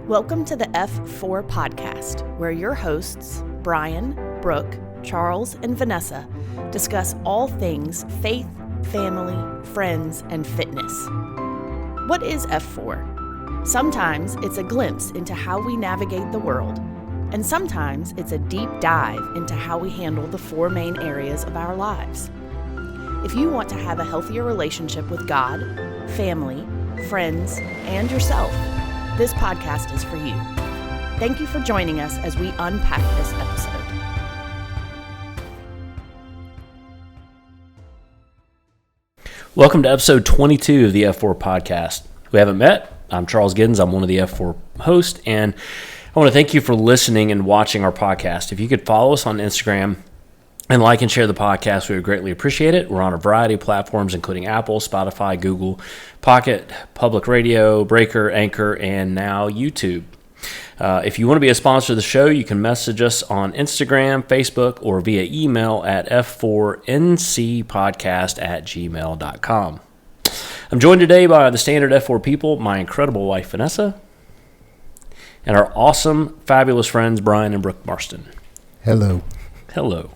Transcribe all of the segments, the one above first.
Welcome to the F4 podcast, where your hosts, Brian, Brooke, Charles, and Vanessa, discuss all things faith, family, friends, and fitness. What is F4? Sometimes it's a glimpse into how we navigate the world, and sometimes it's a deep dive into how we handle the four main areas of our lives. If you want to have a healthier relationship with God, family, friends, and yourself, this podcast is for you. Thank you for joining us as we unpack this episode. Welcome to episode 22 of the F4 podcast. We haven't met. I'm Charles Giddens. I'm one of the F4 hosts, and I want to thank you for listening and watching our podcast. If you could follow us on Instagram and like and share the podcast, we would greatly appreciate it. We're on a variety of platforms, including Apple, Spotify, Google, Pocket, Public Radio, Breaker, Anchor, and now YouTube. If you want to be a sponsor of the show, you can message us on Instagram, Facebook, or via email at f4ncpodcast@gmail.com. I'm joined today by the standard F4 people, my incredible wife, Vanessa, and our awesome, fabulous friends, Brian and Brooke Marston. Hello. Hello.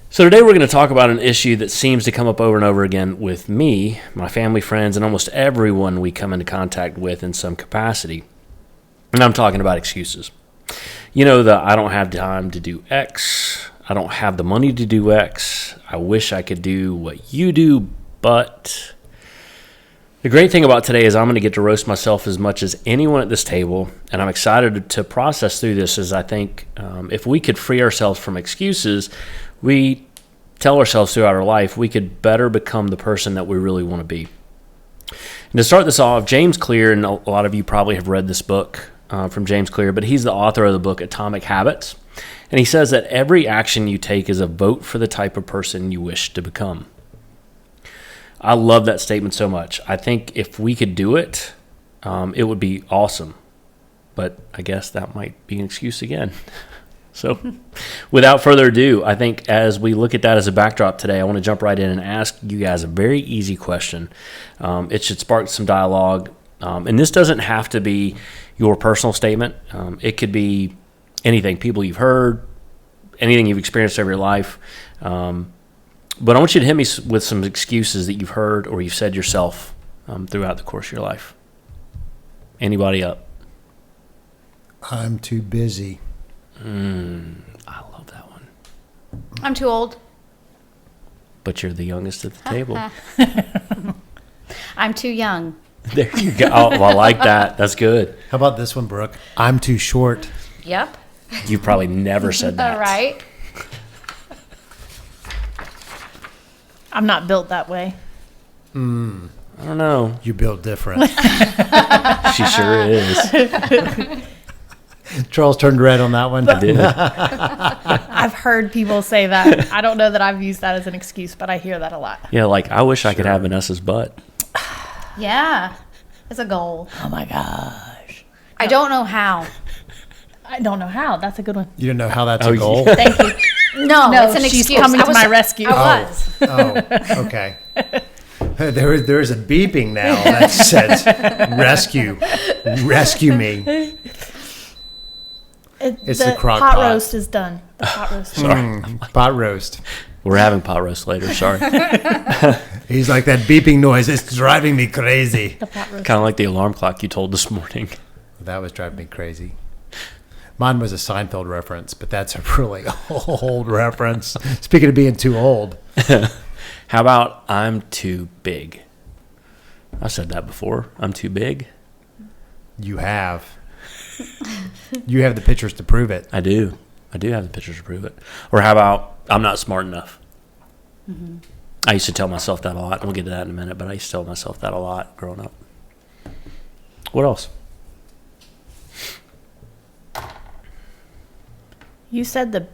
So today we're going to talk about an issue that seems to come up over and over again with me, my family, friends, and almost everyone we come into contact with in some capacity. And I'm talking about excuses. You know, I don't have time to do X. I don't have the money to do X. I wish I could do what you do, but... The great thing about today is I'm going to get to roast myself as much as anyone at this table, and I'm excited to process through this, as I think if we could free ourselves from excuses, we tell ourselves throughout our life, we could better become the person that we really want to be. And to start this off, James Clear, and a lot of you probably have read this book from James Clear, but he's the author of the book Atomic Habits, and he says that every action you take is a vote for the type of person you wish to become. I love that statement so much. I think if we could do it, it would be awesome. But I guess that might be an excuse again. So without further ado, I think as we look at that as a backdrop today, I want to jump right in and ask you guys a very easy question. It should spark some dialogue. And this doesn't have to be your personal statement. It could be anything, people you've heard, anything you've experienced over your life. But I want you to hit me with some excuses that you've heard or you've said yourself throughout the course of your life. Anybody up? I'm too busy. I love that one. I'm too old. But you're the youngest at the table. I'm too young. There you go. Oh, well, I like that. That's good. How about this one, Brooke? I'm too short. Yep. You probably never said that. All right. I'm not built that way. I don't know. You're built different. She sure is. Charles turned red on that one. I did. I've heard people say that. I don't know that I've used that as an excuse, but I hear that a lot. Yeah, like I wish I could have Vanessa's butt. Yeah. It's a goal. Oh my gosh. I don't know how. I don't know how. That's a good one. You don't know how that's Oh, a goal? yeah. Thank you. No, No, it's an she's excuse. coming to my rescue. I was. Oh, okay. There is a beeping now that says, rescue me. It's the crock pot pot. roast is done. The pot roast. Sorry. Pot roast. We're having pot roast later. Sorry. He's like, that beeping noise, it's driving me crazy. The pot roast. Kind of like the alarm clock you told this morning. That was driving me crazy. Mine was a Seinfeld reference, but that's a really old reference. Speaking of being too old. How about I'm too big? I've said that before. I'm too big. You have. You have the pictures to prove it. I do. I do have the pictures to prove it. Or how about I'm not smart enough? Mm-hmm. I used to tell myself that a lot. We'll get to that in a minute, but I used to tell myself that a lot growing up. What else? You said the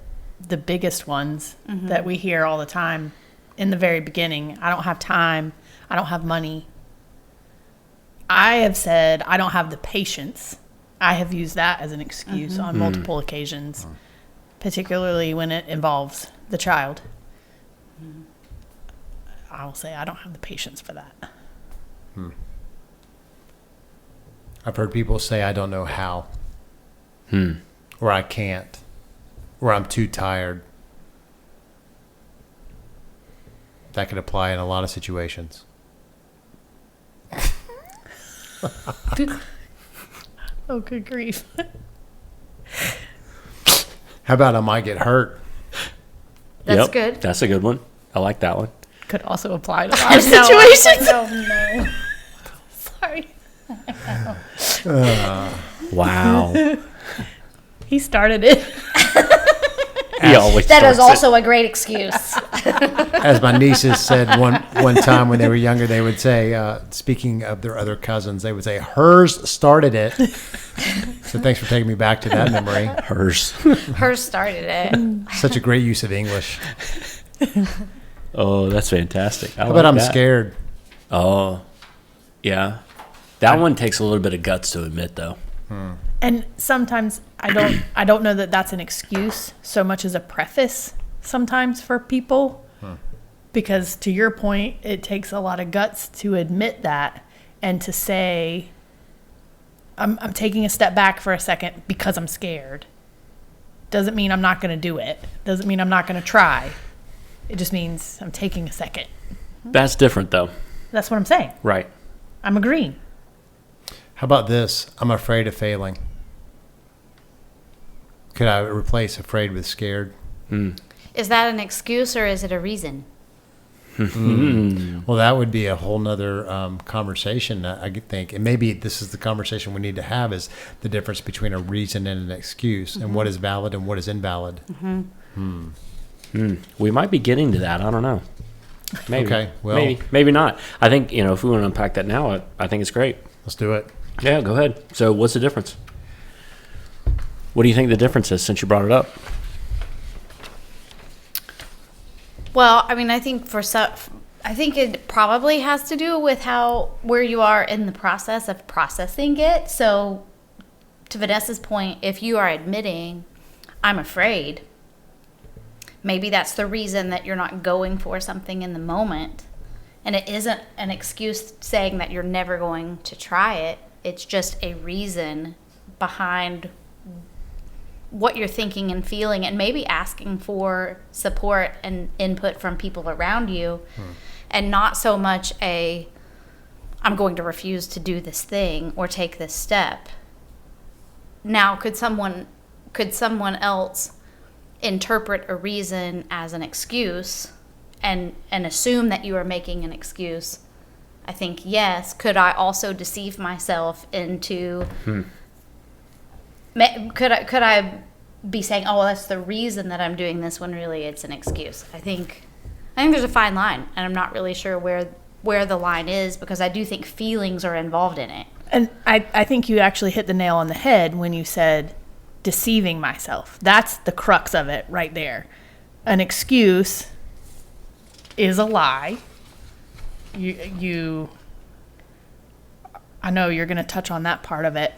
biggest ones that we hear all the time in the very beginning. I don't have time. I don't have money. I have said I don't have the patience. I have used that as an excuse on multiple occasions, particularly when it involves the child. I'll say I don't have the patience for that. I've heard people say, I don't know how. Or I can't. Or I'm too tired. That could apply in a lot of situations. Oh, good grief. How about I might get hurt? That's Yep, good. That's a good one. I like that one. Could also apply to a lot of situations. Oh, no. Sorry. Wow. He started it. He always That is starts it. also a great excuse. As my nieces said one time when they were younger, they would say, speaking of their other cousins, they would say, hers started it. So thanks for taking me back to that memory. Hers. Hers started it. Such a great use of English. Oh, that's fantastic. How about I'm scared? Oh, yeah. That one takes a little bit of guts to admit, though. And sometimes I don't know that that's an excuse so much as a preface sometimes for people. Because to your point, it takes a lot of guts to admit that and to say, I'm taking a step back for a second because I'm scared. Doesn't mean I'm not going to do it. Doesn't mean I'm not going to try. It just means I'm taking a second. That's different, though. That's what I'm saying. Right. I'm agreeing. How about this? I'm afraid of failing. Could I replace afraid with scared? Is that an excuse or is it a reason? Well, that would be a whole nother conversation, I think. And maybe this is the conversation we need to have, is the difference between a reason and an excuse, and what is valid and what is invalid. We might be getting to that. I don't know. Maybe. Okay, well- maybe not. I think, if we want to unpack that now, I think it's great. Let's do it. Yeah, go ahead. So what's the difference? What do you think the difference is since you brought it up? Well, I mean, I think I think it probably has to do with where you are in the process of processing it. So, to Vanessa's point, if you are admitting, I'm afraid, maybe that's the reason that you're not going for something in the moment. And it isn't an excuse saying that you're never going to try it. It's just a reason behind what you're thinking and feeling, and maybe asking for support and input from people around you, and not so much I'm going to refuse to do this thing or take this step. Now, could someone else interpret a reason as an excuse and assume that you are making an excuse? I think yes. Could I also deceive myself into could I be saying, oh, well, that's the reason that I'm doing this, when really it's an excuse? I think there's a fine line, and I'm not really sure where the line is, because I do think feelings are involved in it. And I think you actually hit the nail on the head when you said deceiving myself. That's the crux of it right there. An excuse is a lie. I know you're going to touch on that part of it,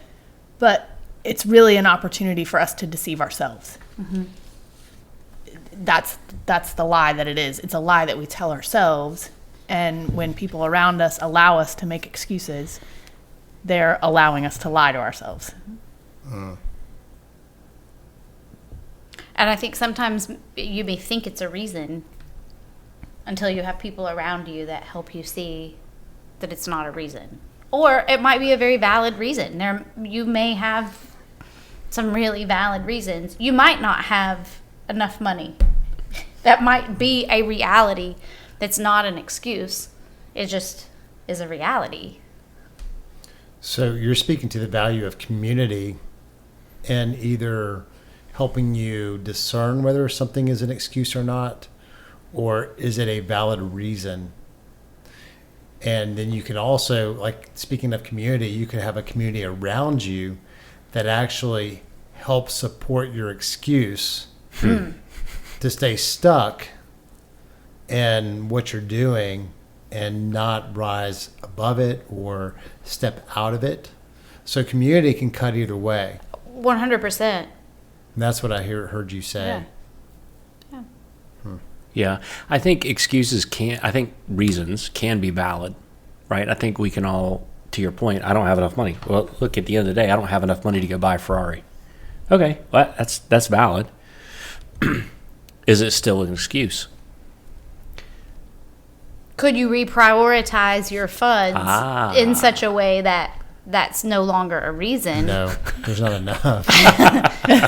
but it's really an opportunity for us to deceive ourselves. That's the lie that it is. It's a lie that we tell ourselves, and when people around us allow us to make excuses, they're allowing us to lie to ourselves. And I think sometimes you may think it's a reason until you have people around you that help you see that it's not a reason. Or it might be a very valid reason. You may have some really valid reasons. You might not have enough money. That might be a reality that's not an excuse. It just is a reality. So you're speaking to the value of community and either helping you discern whether something is an excuse or not, or is it a valid reason? And then you can also, like, speaking of community, you can have a community around you that actually helps support your excuse to stay stuck in what you're doing and not rise above it or step out of it. So community can cut either way. 100%. And that's what I heard you say. Yeah. Yeah, I think reasons can be valid, right? I think we can all to your point, I don't have enough money. Well, look, at the end of the day, I don't have enough money to go buy a Ferrari. Okay, well, that's valid. Is it still an excuse? Could you reprioritize your funds in such a way that that's no longer a reason? No, there's not enough.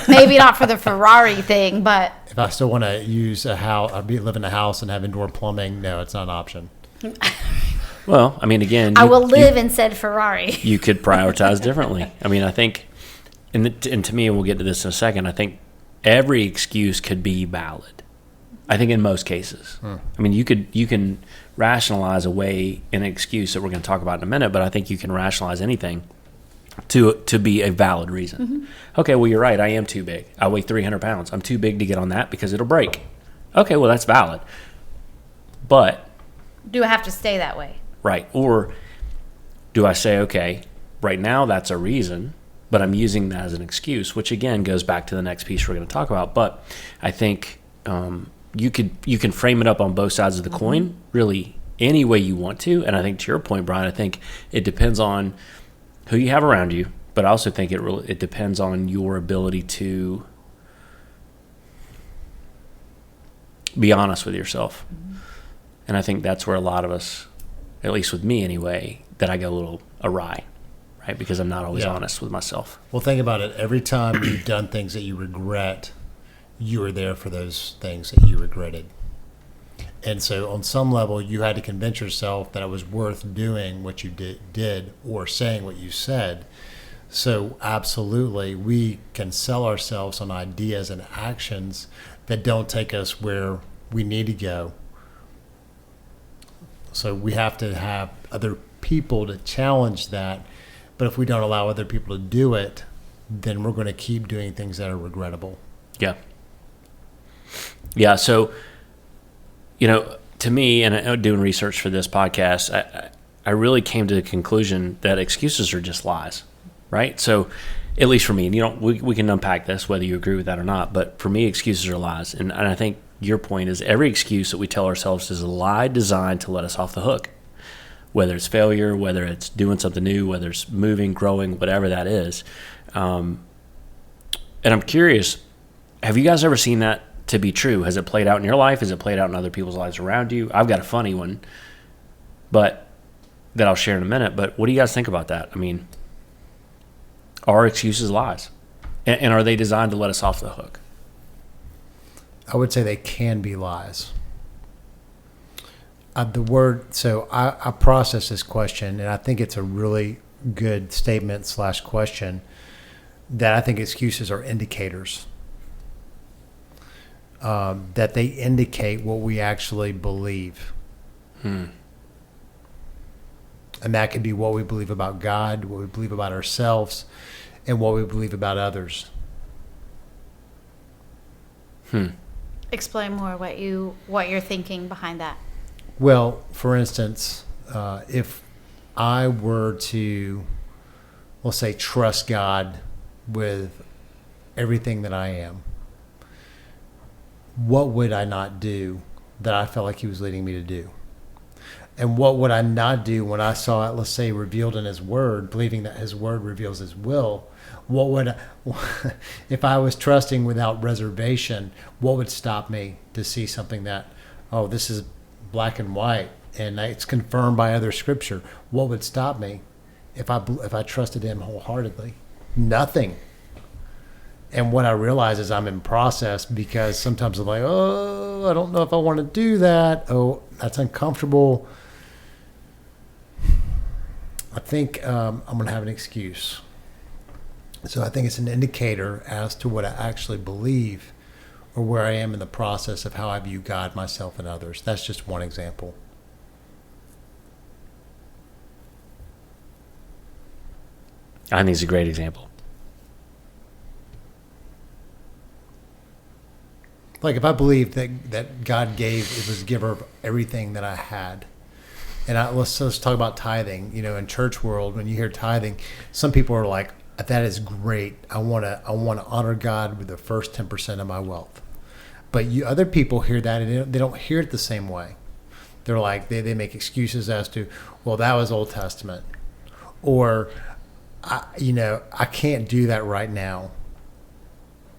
Maybe not for the Ferrari thing, but If I still want to use a house, live in a house and have indoor plumbing, no, it's not an option. Well, I mean, again, I will live in said Ferrari. you could prioritize differently. I mean, I think, and to me, and we'll get to this in a second, I think every excuse could be valid. I think in most cases. I mean, you can rationalize away an excuse that we're going to talk about in a minute, but I think you can rationalize anything to be a valid reason. Mm-hmm. Okay, well, you're right. I am too big. I weigh 300 pounds. I'm too big to get on that because it'll break. Okay, well, that's valid. But Do I have to stay that way? right. Or do I say, okay, right now that's a reason, but I'm using that as an excuse, which again goes back to the next piece we're going to talk about. But I think you can frame it up on both sides of the coin, really any way you want to. And I think to your point, Brian, I think it depends on who you have around you, but I also think it depends on your ability to be honest with yourself. And I think that's where a lot of us, at least with me anyway, that I go a little awry, right? Because I'm not always honest with myself. Well, think about it. Every time you've done things that you regret, you were there for those things that you regretted. And so on some level, you had to convince yourself that it was worth doing what you did or saying what you said. So absolutely, we can sell ourselves on ideas and actions that don't take us where we need to go. So we have to have other people to challenge that. But if we don't allow other people to do it, then we're going to keep doing things that are regrettable. Yeah. Yeah. So, to me, and doing research for this podcast, I really came to the conclusion that excuses are just lies, right? So, at least for me, and we can unpack this, whether you agree with that or not, but for me, excuses are lies. And I think your point is every excuse that we tell ourselves is a lie designed to let us off the hook, whether it's failure, whether it's doing something new, whether it's moving, growing, whatever that is. And I'm curious, have you guys ever seen that to be true? Has it played out in your life? Has it played out in other people's lives around you? I've got a funny one, but that I'll share in a minute. But what do you guys think about that? I mean, are excuses lies? And are they designed to let us off the hook? I would say they can be lies. I process this question, and I think it's a really good statement / question that I think excuses are indicators. That they indicate what we actually believe. And that could be what we believe about God, what we believe about ourselves, and what we believe about others. Explain more what you're thinking behind that. Well, for instance, if I were to, let's say, trust God with everything that I am, what would I not do that I felt like he was leading me to do? And what would I not do when I saw it, let's say, revealed in his word, believing that his word reveals his will? What would if I was trusting without reservation, what would stop me to see something that, oh, this is black and white and it's confirmed by other scripture? What would stop me if I trusted him wholeheartedly? Nothing. And what I realize is I'm in process, because sometimes I'm like, oh, I don't know if I want to do that. Oh, that's uncomfortable. I think I'm going to have an excuse. So I think it's an indicator as to what I actually believe or where I am in the process of how I view God, myself, and others. That's just one example. I think it's a great example. Like if I believed that God was the giver of everything that I had. And let's talk about tithing. In church world, when you hear tithing, some people are like, that is great. I want to honor God with the first 10% of my wealth. But other people hear that and they don't hear it the same way. They're like, they make excuses as to, well, that was Old Testament. Or, I can't do that right now.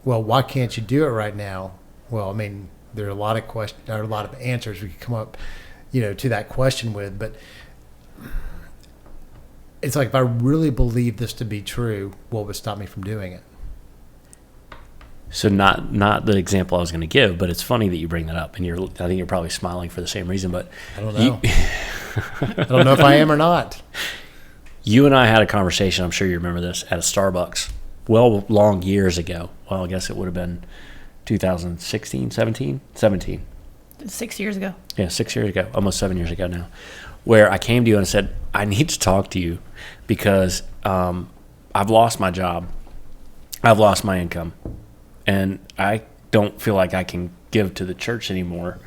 Well, why can't you do it right now? Well, I mean, there are a lot of questions, there are a lot of answers we could come up, to that question with, but it's like, if I really believe this to be true, what would stop me from doing it? So not the example I was going to give, but it's funny that you bring that up, and I think you're probably smiling for the same reason. But I don't know. I don't know if I am or not. You and I had a conversation. I'm sure you remember this at a Starbucks, long years ago. Well, I guess it would have been 2016, 17. 6 years ago. Yeah, 6 years ago, almost 7 years ago now, where I came to you and said, I need to talk to you because I've lost my job. I've lost my income. And I don't feel like I can give to the church anymore.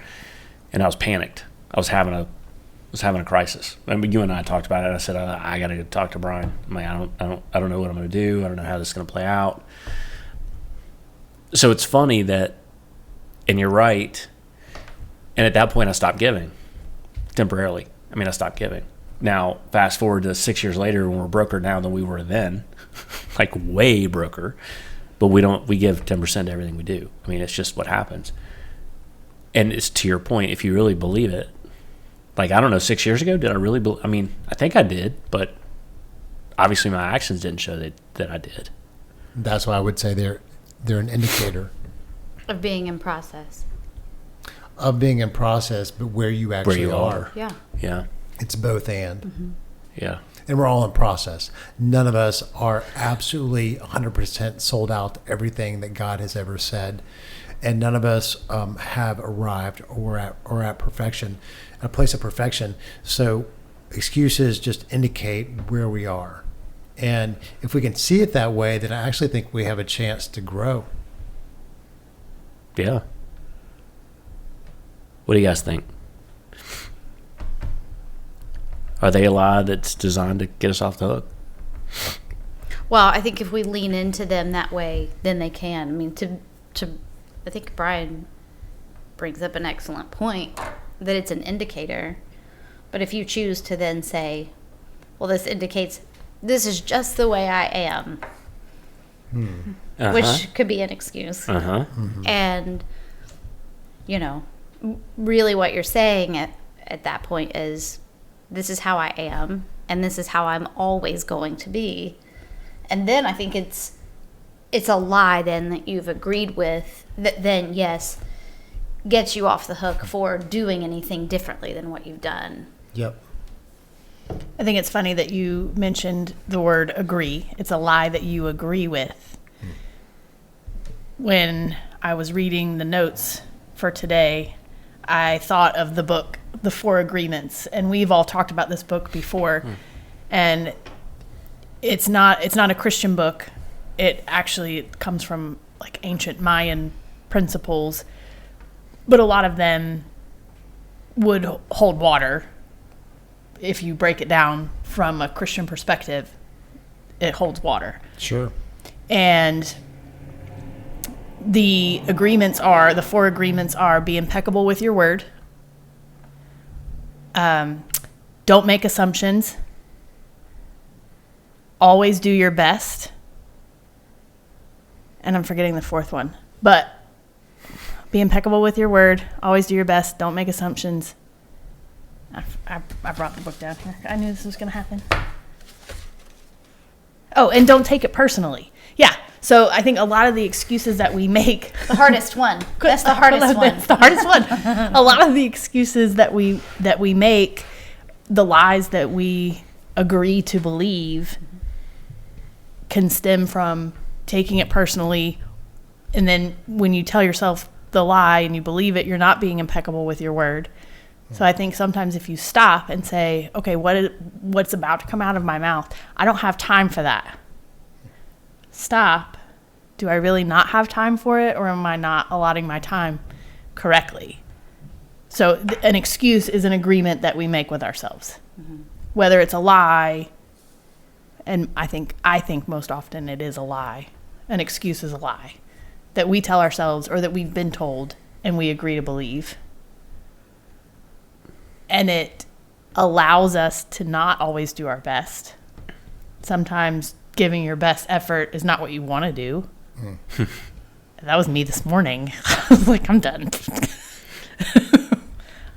And I was panicked. I was having a crisis. I mean, you and I talked about it. I said, I got to talk to Brian. I'm like, I don't know what I'm going to do. I don't know how this is going to play out. So it's funny that, and you're right. And at that point, I stopped giving temporarily. I stopped giving. Now, fast forward to 6 years later, when we're broker now than we were then, like way broker. But we give 10% to everything we do. It's just what happens. And it's to your point, if you really believe it, like, I don't know, 6 years ago, did I really believe? I think I did, but obviously my actions didn't show that I did. That's why I would say they're an indicator. Of being in process. Of being in process, but where you actually are. Yeah. Yeah. It's both and. Mm-hmm. Yeah. And we're all in process. None of us are absolutely 100% sold out to everything that God has ever said. And none of us have arrived or at perfection, a place of perfection. So excuses just indicate where we are. And if we can see it that way, then I actually think we have a chance to grow. Yeah. What do you guys think? Are they a lie that's designed to get us off the hook? Well, I think if we lean into them that way, then they can. I think Brian brings up an excellent point that it's an indicator. But if you choose to then say, well, this indicates this is just the way I am, which could be an excuse. Mm-hmm. And, really what you're saying at that point is, this is how I am, and this is how I'm always going to be. And then I think it's a lie then that you've agreed with that then, yes, gets you off the hook for doing anything differently than what you've done. Yep. I think it's funny that you mentioned the word agree. It's a lie that you agree with. When I was reading the notes for today, I thought of the book, The Four Agreements, and we've all talked about this book before. And it's not a Christian book. It actually comes from like ancient Mayan principles, but a lot of them would hold water. If you break it down from a Christian perspective, it holds water. Sure. And the four agreements are: be impeccable with your word, don't make assumptions, always do your best, and I'm forgetting the fourth one, but be impeccable with your word, always do your best, don't make assumptions. I brought the book down here. I knew this was going to happen. Oh, and don't take it personally. Yeah. So I think a lot of the excuses that we make, The hardest one. That's the hardest one. That's the hardest one. A lot of the excuses that we make, the lies that we agree to believe, can stem from taking it personally. And then when you tell yourself the lie and you believe it, you're not being impeccable with your word. So I think sometimes if you stop and say, okay, what's about to come out of my mouth? I don't have time for that. Stop. Do I really not have time for it, or am I not allotting my time correctly? So an excuse is an agreement that we make with ourselves. Mm-hmm. Whether it's a lie, and I think most often it is a lie. An excuse is a lie that we tell ourselves or that we've been told and we agree to believe. And it allows us to not always do our best sometimes giving your best effort is not what you want to do. That was me this morning. I was like, I'm done.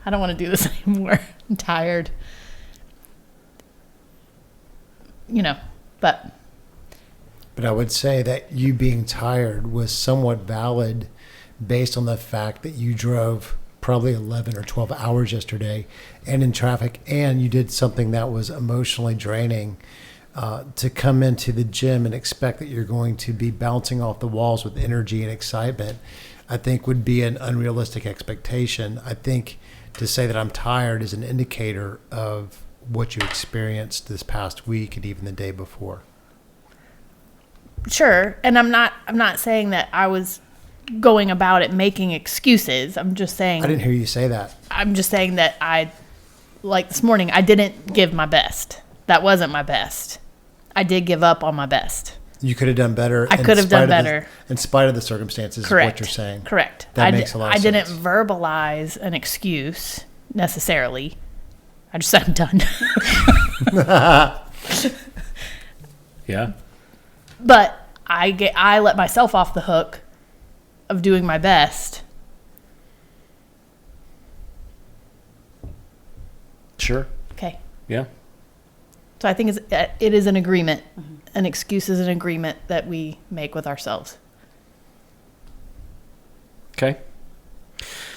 I don't want to do this anymore. I'm tired. But I would say that you being tired was somewhat valid based on the fact that you drove probably 11 or 12 hours yesterday and in traffic, and you did something that was emotionally draining. To come into the gym and expect that you're going to be bouncing off the walls with energy and excitement, I think would be an unrealistic expectation. I think to say that I'm tired is an indicator of what you experienced this past week and even the day before. sure, and I'm not saying that I was going about it making excuses. I'm just saying I didn't hear you say that. I'm just saying that like this morning, I didn't give my best. That wasn't my best. I did give up on my best. You could have done better. I could have done better. In spite of the circumstances, Correct. is what you're saying. Correct. That makes a lot of sense. I didn't verbalize an excuse necessarily. I just said I'm done. Yeah. But I let myself off the hook of doing my best. Sure. Okay. Yeah. So I think it is an agreement. An excuse is an agreement that we make with ourselves. Okay.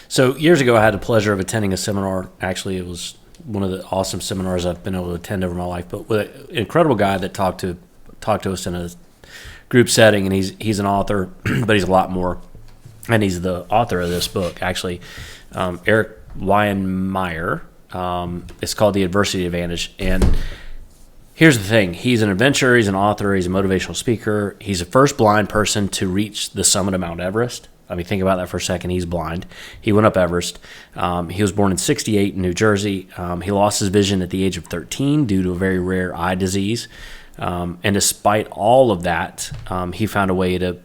So years ago, I had the pleasure of attending a seminar. Actually, it was one of the awesome seminars I've been able to attend over my life. But with an incredible guy that talked to us in a group setting, and he's an author, but he's a lot more. And he's the author of this book, actually, Eric Weihenmayer. It's called The Adversity Advantage. And here's the thing. He's an adventurer. He's an author. He's a motivational speaker. He's the first blind person to reach the summit of Mount Everest. I mean, think about that for a second. He's blind. He went up Everest. He was born in 1968 in New Jersey. He lost his vision at the age of 13 due to a very rare eye disease. And despite all of that, he found a way to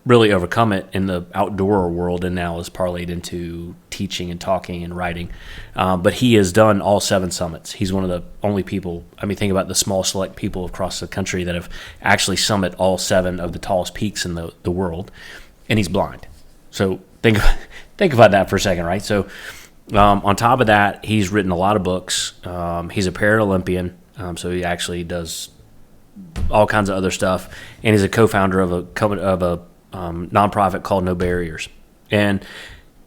really overcome it in the outdoor world, and now is parlayed into teaching and talking and writing. But he has done all 7 summits. He's one of the only people, I mean, think about the small select people across the country that have actually summit all 7 of the tallest peaks in the world, and he's blind. So think about that for a second, right? So on top of that, he's written a lot of books. He's a Paralympian, so he actually does all kinds of other stuff, and he's a co-founder of a nonprofit called No Barriers. And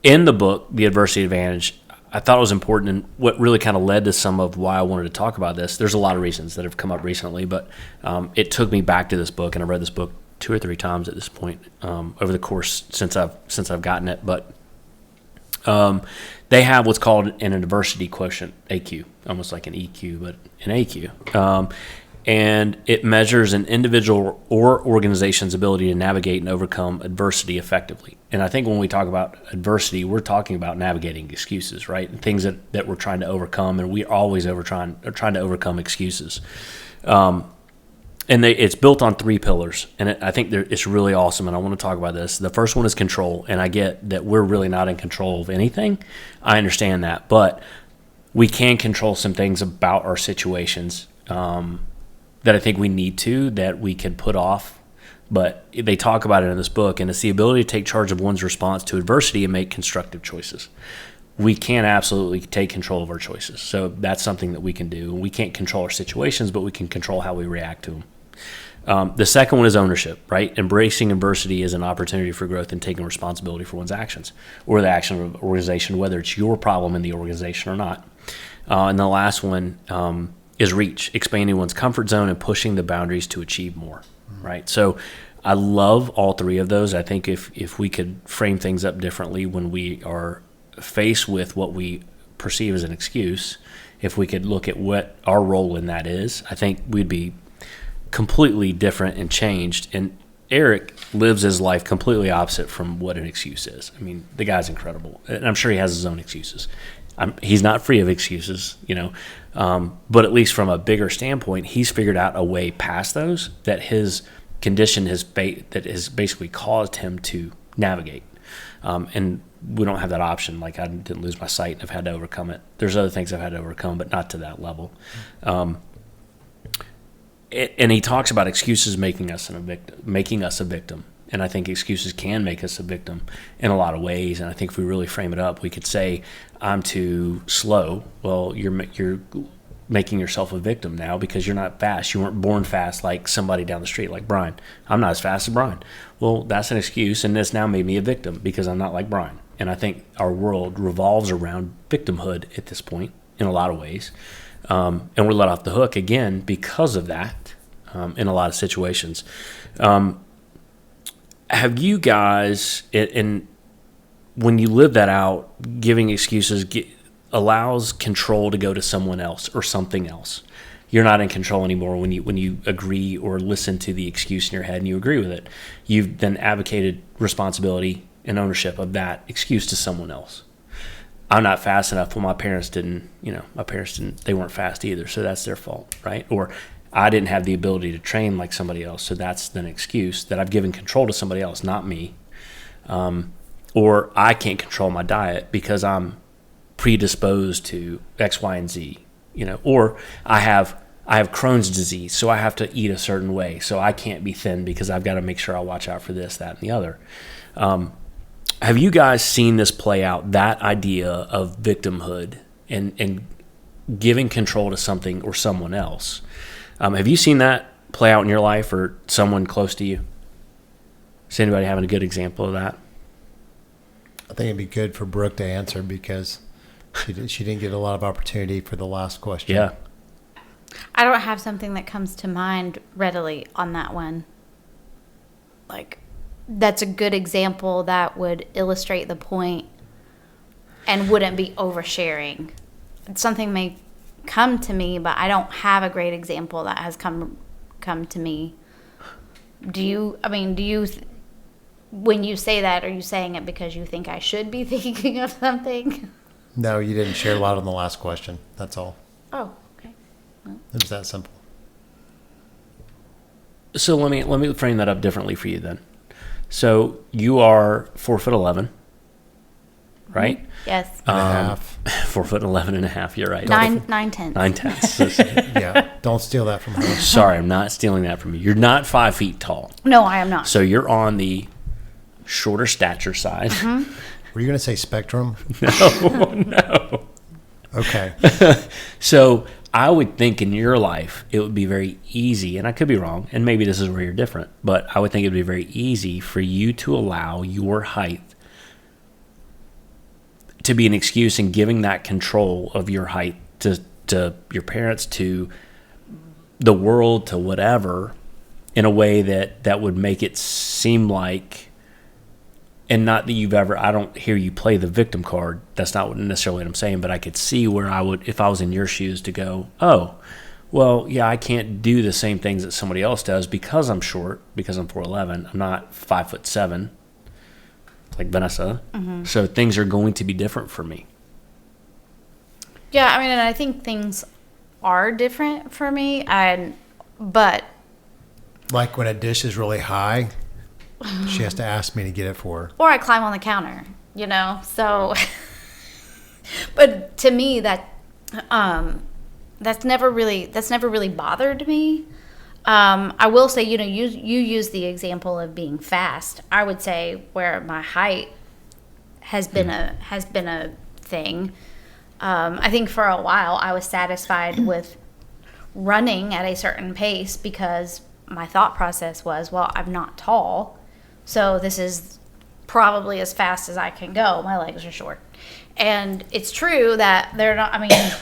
in the book, The Adversity Advantage, I thought it was important, and what really kind of led to some of why I wanted to talk about this. There's a lot of reasons that have come up recently, but it took me back to this book, and I've read this book 2 or 3 times at this point over the course since I've gotten it. But they have what's called an adversity quotient, AQ, almost like an EQ, but an AQ. And it measures an individual or organization's ability to navigate and overcome adversity effectively. And I think when we talk about adversity, we're talking about navigating excuses, right? And things that we're trying to overcome, and we're always trying to overcome excuses. And it's built on 3 pillars, and I think it's really awesome, and I want to talk about this. The first one is control, and I get that we're really not in control of anything. I understand that, but we can control some things about our situations that I think we need that we can put off. But they talk about it in this book, and it's the ability to take charge of one's response to adversity and make constructive choices. We can absolutely take control of our choices. So that's something that we can do. We can't control our situations, but we can control how we react to them. The second one is ownership, right? Embracing adversity is an opportunity for growth and taking responsibility for one's actions or the action of an organization, whether it's your problem in the organization or not. And the last one is reach, expanding one's comfort zone and pushing the boundaries to achieve more, right? So I love all 3 of those. I think if we could frame things up differently when we are faced with what we perceive as an excuse, if we could look at what our role in that is, I think we'd be completely different and changed. And Eric lives his life completely opposite from what an excuse is. I mean, the guy's incredible, and I'm sure he has his own excuses. He's not free of excuses, but at least from a bigger standpoint, he's figured out a way past those that his condition that has basically caused him to navigate. And we don't have that option. Like, I didn't lose my sight and I've had to overcome it. There's other things I've had to overcome, but not to that level. and he talks about excuses making us a victim. And I think excuses can make us a victim in a lot of ways. And I think if we really frame it up, we could say, I'm too slow. Well, you're making yourself a victim now because you're not fast. You weren't born fast like somebody down the street, like Brian. I'm not as fast as Brian. Well, that's an excuse, and this now made me a victim because I'm not like Brian. And I think our world revolves around victimhood at this point in a lot of ways. And we're let off the hook again because of that in a lot of situations. Have you guys, and when you live that out, giving excuses allows control to go to someone else or something else. You're not in control anymore when you agree or listen to the excuse in your head and you agree with it. You've then advocated responsibility and ownership of that excuse to someone else. I'm not fast enough. Well, my parents didn't, they weren't fast either, so that's their fault, right? Or I didn't have the ability to train like somebody else, so that's an excuse that I've given control to somebody else, not me. Or I can't control my diet because I'm predisposed to X, Y, and Z. Or I have Crohn's disease, so I have to eat a certain way, so I can't be thin because I've got to make sure I watch out for this, that, and the other. Have you guys seen this play out? That idea of victimhood and giving control to something or someone else. Have you seen that play out in your life or someone close to you? Is anybody having a good example of that? I think it'd be good for Brooke to answer because she didn't get a lot of opportunity for the last question. Yeah. I don't have something that comes to mind readily on that one. Like, that's a good example that would illustrate the point and wouldn't be oversharing. Something may come to me, but I don't have a great example that has come to me. Do you, when you say that, are you saying it because you think I should be thinking of something? No, you didn't share a lot on the last question. That's all. Oh, okay. Well. It was that simple. So let me frame that up differently for you then. So you are 4'11", right? Yes. 4'11.5". You're right. 9'10". 9'10". Yeah. Don't steal that from her. Sorry, I'm not stealing that from you. You're not 5 feet tall. No, I am not. So you're on the shorter stature side. Mm-hmm. Were you going to say spectrum? No. Okay. So I would think in your life it would be very easy, and I could be wrong, and maybe this is where you're different, but I would think it would be very easy for you to allow your height to be an excuse in giving that control of your height to your parents, to the world, to whatever, in a way that would make it seem like, and not that I don't hear you play the victim card. That's not necessarily what I'm saying, but I could see where I would, if I was in your shoes, to go, oh, well, yeah, I can't do the same things that somebody else does because I'm short, because I'm 4'11". I'm not 5'7", like Vanessa. Mm-hmm. So things are going to be different for me. Yeah, and I think things are different for me, but like when a dish is really high, she has to ask me to get it for her. Or I climb on the counter, so. But to me, that's never really bothered me. I will say, you use the example of being fast. I would say where my height has been a thing. I think for a while I was satisfied with running at a certain pace because my thought process was, well, I'm not tall, so this is probably as fast as I can go. My legs are short. And it's true that they're not, I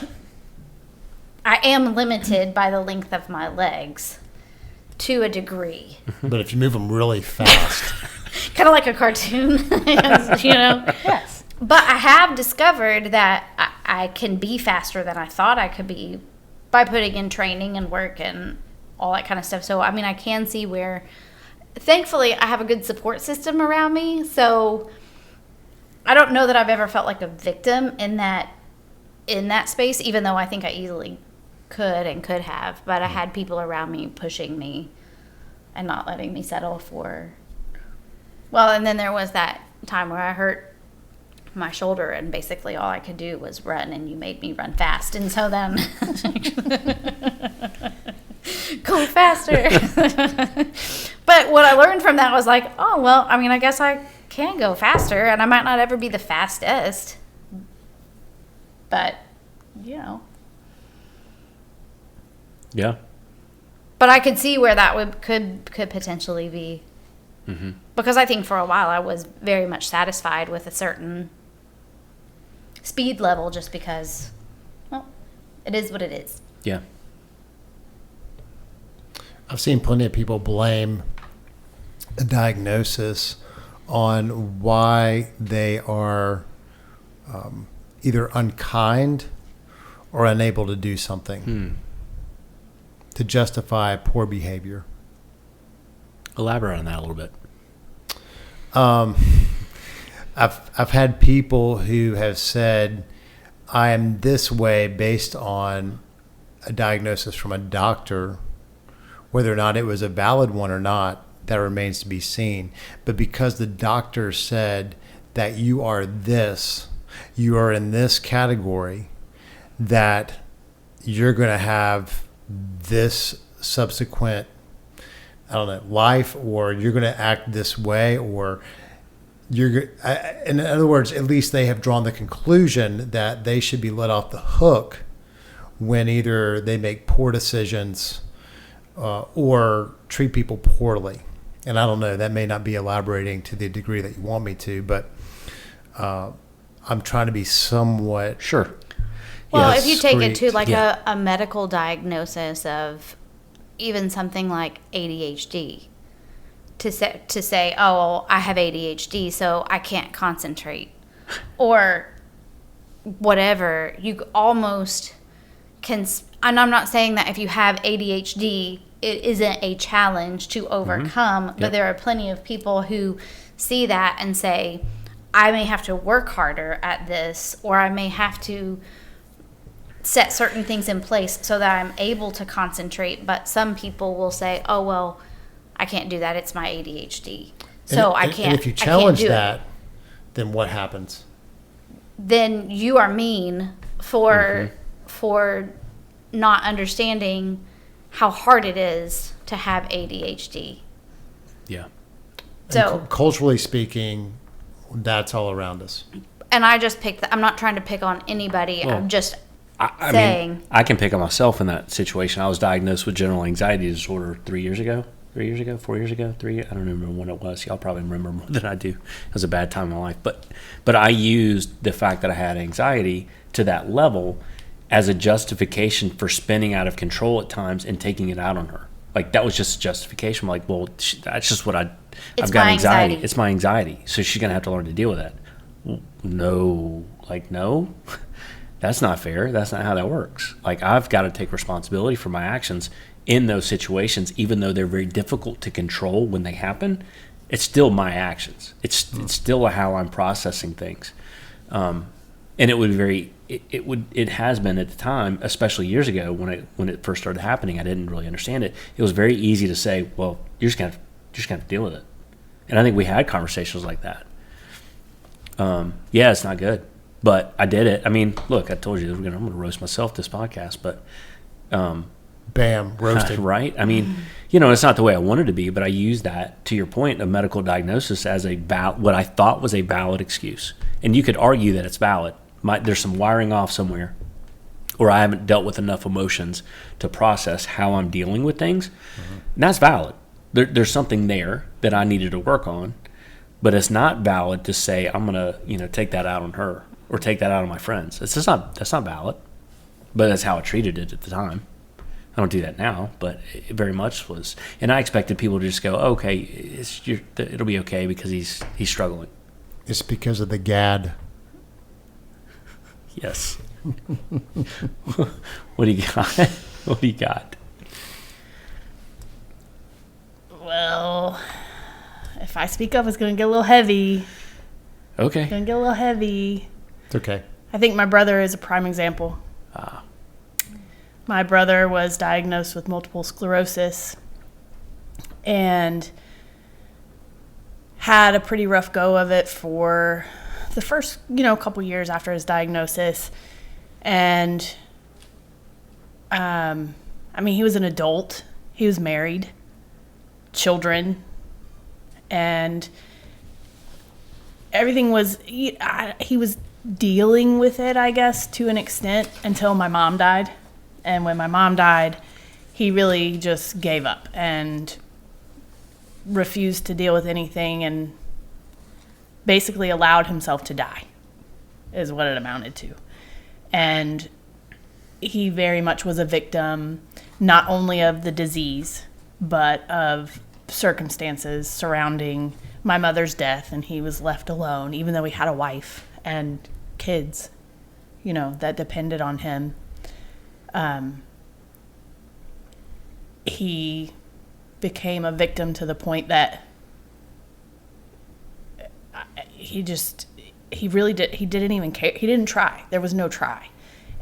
am limited by the length of my legs to a degree. But if you move them really fast. Kind of like a cartoon, Yes. But I have discovered that I can be faster than I thought I could be by putting in training and work and all that kind of stuff. So, I can see where, thankfully, I have a good support system around me. So I don't know that I've ever felt like a victim in that space, even though I think I easily could have. But I had people around me pushing me and not letting me settle for. Well, and then there was that time where I hurt my shoulder and basically all I could do was run, and you made me run fast. And so then Go faster. But what I learned from that was like, oh, well, I mean, I guess I can go faster, and I might not ever be the fastest. But, you know. Yeah. But I could see where that could potentially be. Mm-hmm. Because I think for a while I was very much satisfied with a certain speed level just because, well, it is what it is. Yeah. I've seen plenty of people blame a diagnosis on why they are either unkind or unable to do something to justify poor behavior. Elaborate on that a little bit. I've had people who have said, I am this way based on a diagnosis from a doctor. Whether or not it was a valid one or not, that remains to be seen. But because the doctor said that you are this, you are in this category, that you're going to have this subsequent, I don't know, life, or you're going to act this way, or in other words, at least they have drawn the conclusion that they should be let off the hook when either they make poor decisions or treat people poorly. And I don't know, that may not be elaborating to the degree that you want me to, but I'm trying to be somewhat Sure. Well, if you take it to discreet. like Yeah. a medical diagnosis of even something like ADHD, to say, oh, I have ADHD, so I can't concentrate, or whatever, you almost can. And I'm not saying that if you have ADHD, it isn't a challenge to overcome, but Yep. there are plenty of people who see that and say, I may have to work harder at this, or I may have to set certain things in place so that I'm able to concentrate. But some people will say, oh, well, I can't do that. It's my ADHD. So I can't. And if you I can't challenge do it. that, then what happens? Then you are mean for not understanding how hard it is to have ADHD. Yeah. So, Culturally speaking, that's all around us. and I just picked. I'm not trying to pick on anybody. Well, I'm just I saying. mean, I can pick on myself in that situation. I was diagnosed with general anxiety disorder 4 years ago, I don't remember when it was. Y'all probably remember more than I do. It was a bad time in my life. But I used the fact that I had anxiety to that level as a justification for spinning out of control at times and taking it out on her. Like, that was just a justification. I'm like, well, that's just what I've got my anxiety. anxiety. It's my anxiety. So she's going to have to learn to deal with that. No. That's not fair. That's not how that works. Like, I've got to take responsibility for my actions in those situations, even though they're very difficult to control when they happen. It's still my actions. It's still how I'm processing things. And it would be very, it has been at the time, especially years ago when it first started happening. I didn't really understand it. It was very easy to say, well, you're just gonna have to deal with it. And I think we had conversations like that. Yeah, it's not good, but I did it. I mean, look, I told you I'm gonna roast myself this podcast, but Bam, roasted. right? I mean, it's not the way I wanted to be, but I used that, to your point, a medical diagnosis as what I thought was a valid excuse. And you could argue that it's valid. There's some wiring off somewhere, or I haven't dealt with enough emotions to process how I'm dealing with things. Mm-hmm. And that's valid. There's something there that I needed to work on, but it's not valid to say I'm gonna, take that out on her or take that out on my friends. That's not valid. But that's how I treated it at the time. I don't do that now, but it very much was. And I expected people to just go, oh, okay, it'll be okay because he's struggling. It's because of the GAD. Yes. What do you got? What do you got? Well, if I speak up, it's going to get a little heavy. Okay. It's going to get a little heavy. It's okay. I think my brother is a prime example. My brother was diagnosed with multiple sclerosis and had a pretty rough go of it for the first, couple years after his diagnosis. And, he was an adult. He was married, children, and everything was, he was dealing with it, I guess, to an extent until my mom died. And when my mom died, he really just gave up and refused to deal with anything and basically allowed himself to die, is what it amounted to. And he very much was a victim, not only of the disease, but of circumstances surrounding my mother's death. And he was left alone, even though he had a wife and kids, you know, that depended on him. He became a victim to the point that he didn't even care. He didn't try. There was no try.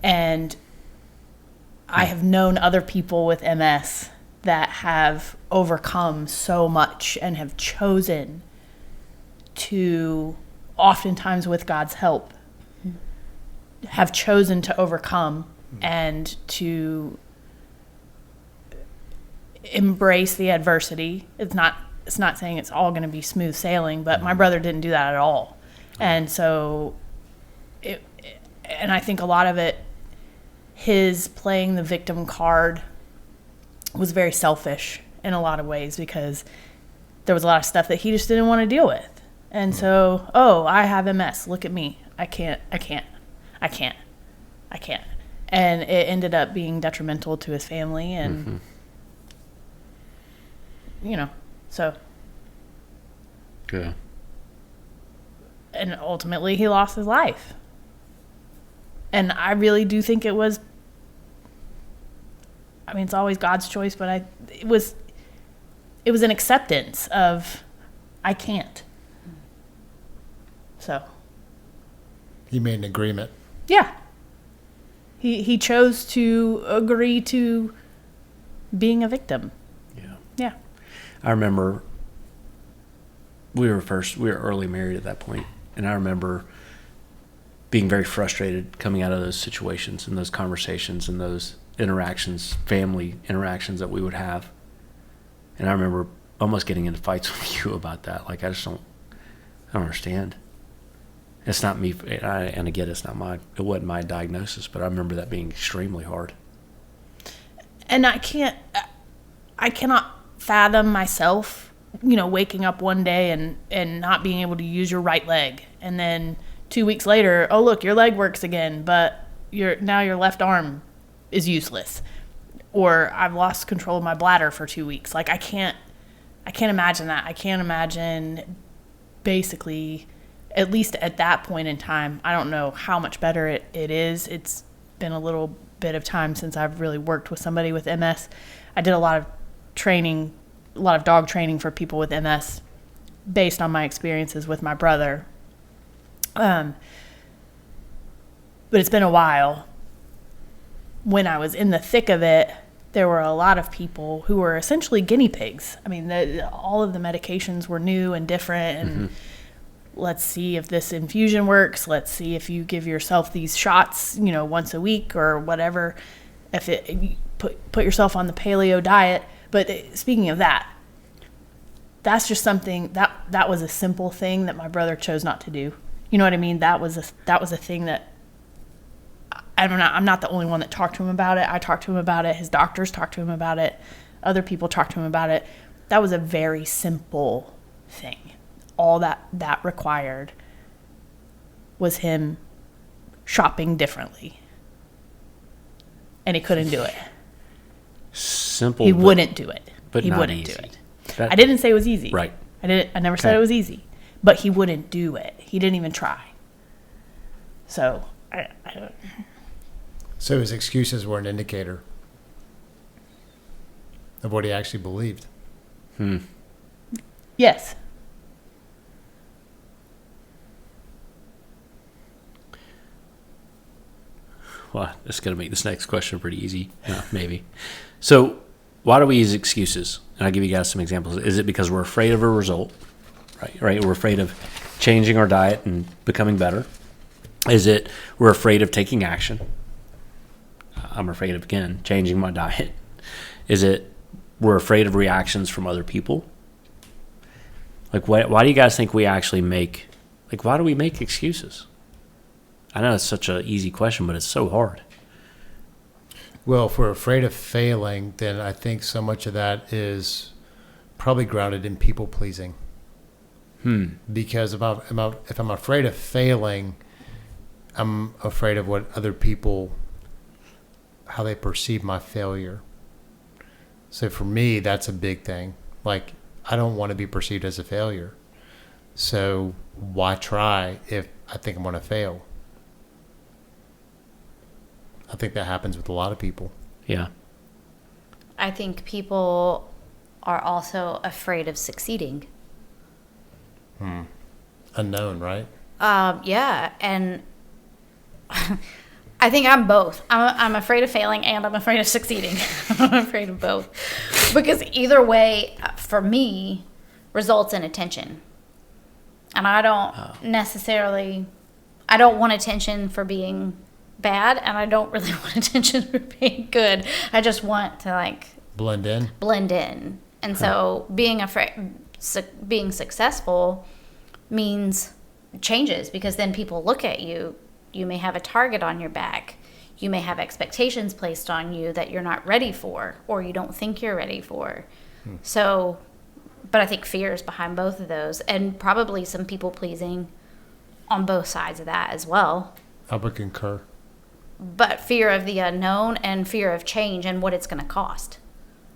And I have known other people with MS that have overcome so much and have chosen to, oftentimes with God's help, have chosen to overcome and to embrace the adversity. It's not saying it's all going to be smooth sailing, but my brother didn't do that at all. And so and I think a lot of it, his playing the victim card was very selfish in a lot of ways, because there was a lot of stuff that he just didn't want to deal with. And so, I have MS. Look at me. I can't. And it ended up being detrimental to his family and, you know, so. Yeah. And ultimately he lost his life. And I really do think it was, I mean, it's always God's choice, but it was an acceptance of, I can't. So. He made an agreement. Yeah. He chose to agree to being a victim. Yeah. Yeah. I remember we were early married at that point, and I remember being very frustrated coming out of those situations and those conversations and those interactions, family interactions that we would have. And I remember almost getting into fights with you about that. Like, I don't understand. It's not me, and again, it wasn't my diagnosis, but I remember that being extremely hard. And I cannot fathom myself, you know, waking up one day and not being able to use your right leg. And then 2 weeks later, oh, look, your leg works again, but now your left arm is useless. Or I've lost control of my bladder for 2 weeks. Like, I can't imagine that. I can't imagine basically, at least at that point in time. I don't know how much better it is. It's been a little bit of time since I've really worked with somebody with MS. I did a lot of training, a lot of dog training for people with MS based on my experiences with my brother. But it's been a while. When I was in the thick of it, there were a lot of people who were essentially guinea pigs. I mean, all of the medications were new and different, and let's see if this infusion works. Let's see if you give yourself these shots, you know, once a week or whatever. If you put yourself on the paleo diet. But speaking of that, that's just something that was a simple thing that my brother chose not to do. You know what I mean? That was a thing that I'm not the only one that talked to him about it. I talked to him about it. His doctors talked to him about it. Other people talked to him about it. That was a very simple thing. All that required was him shopping differently. And he couldn't do it. Simple. He wouldn't do it. But he not wouldn't easy. do it. I didn't say it was easy. Right. I never said it was easy. But he wouldn't do it. He didn't even try. So, I don't. So his excuses were an indicator of what he actually believed. Yes. Well, that's going to make this next question pretty easy. Yeah, maybe. So, why do we use excuses? And I'll give you guys some examples. Is it because we're afraid of a result? Right? We're afraid of changing our diet and becoming better. Is it we're afraid of taking action? I'm afraid of, again, changing my diet. Is it we're afraid of reactions from other people? Like, why do you guys think we actually why do we make excuses? I know it's such an easy question, but it's so hard. Well, if we're afraid of failing, then I think so much of that is probably grounded in people pleasing. Because if I'm afraid of failing, I'm afraid of what other people, how they perceive my failure. So for me, that's a big thing. Like, I don't want to be perceived as a failure. So why try if I think I'm going to fail? I think that happens with a lot of people. Yeah. I think people are also afraid of succeeding. Unknown, right? Yeah, and I think I'm both. I'm afraid of failing and I'm afraid of succeeding. I'm afraid of both. Because either way, for me, results in attention. And I don't necessarily, I don't want attention for being bad, and I don't really want attention for being good. I just want to blend in. And so being successful means changes, because then people look at you. You may have a target on your back. You may have expectations placed on you that you're not ready for, or you don't think you're ready for. So, but I think fear is behind both of those, and probably some people pleasing on both sides of that as well. I would concur. But fear of the unknown and fear of change and what it's going to cost.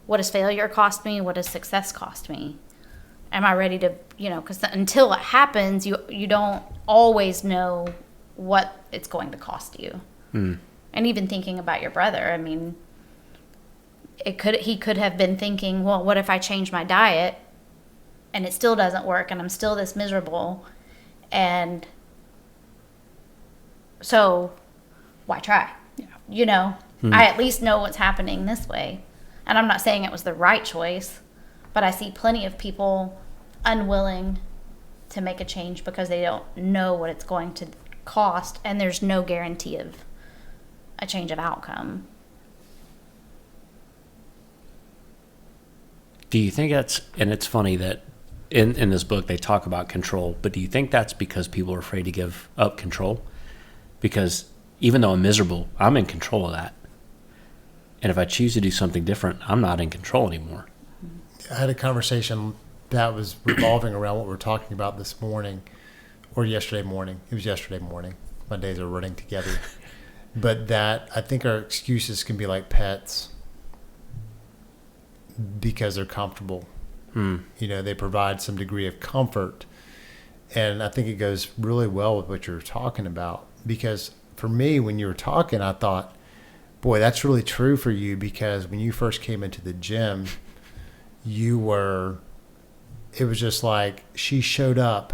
What does failure cost me? What does success cost me? Am I ready to, because until it happens, you don't always know what it's going to cost you. And even thinking about your brother, I mean, he could have been thinking, well, what if I change my diet and it still doesn't work and I'm still this miserable? And so why try? I at least know what's happening this way. And I'm not saying it was the right choice, but I see plenty of people unwilling to make a change because they don't know what it's going to cost, and there's no guarantee of a change of outcome. Do you think and it's funny that in this book they talk about control, but do you think that's because people are afraid to give up control? Because even though I'm miserable, I'm in control of that. And if I choose to do something different, I'm not in control anymore. I had a conversation that was revolving around what we're talking about this morning, or yesterday morning. It was yesterday morning. My days are running together. But that I think our excuses can be like pets because they're comfortable. They provide some degree of comfort. And I think it goes really well with what you're talking about. Because for me, when you were talking, I thought, boy, that's really true for you, because when you first came into the gym, it was just like she showed up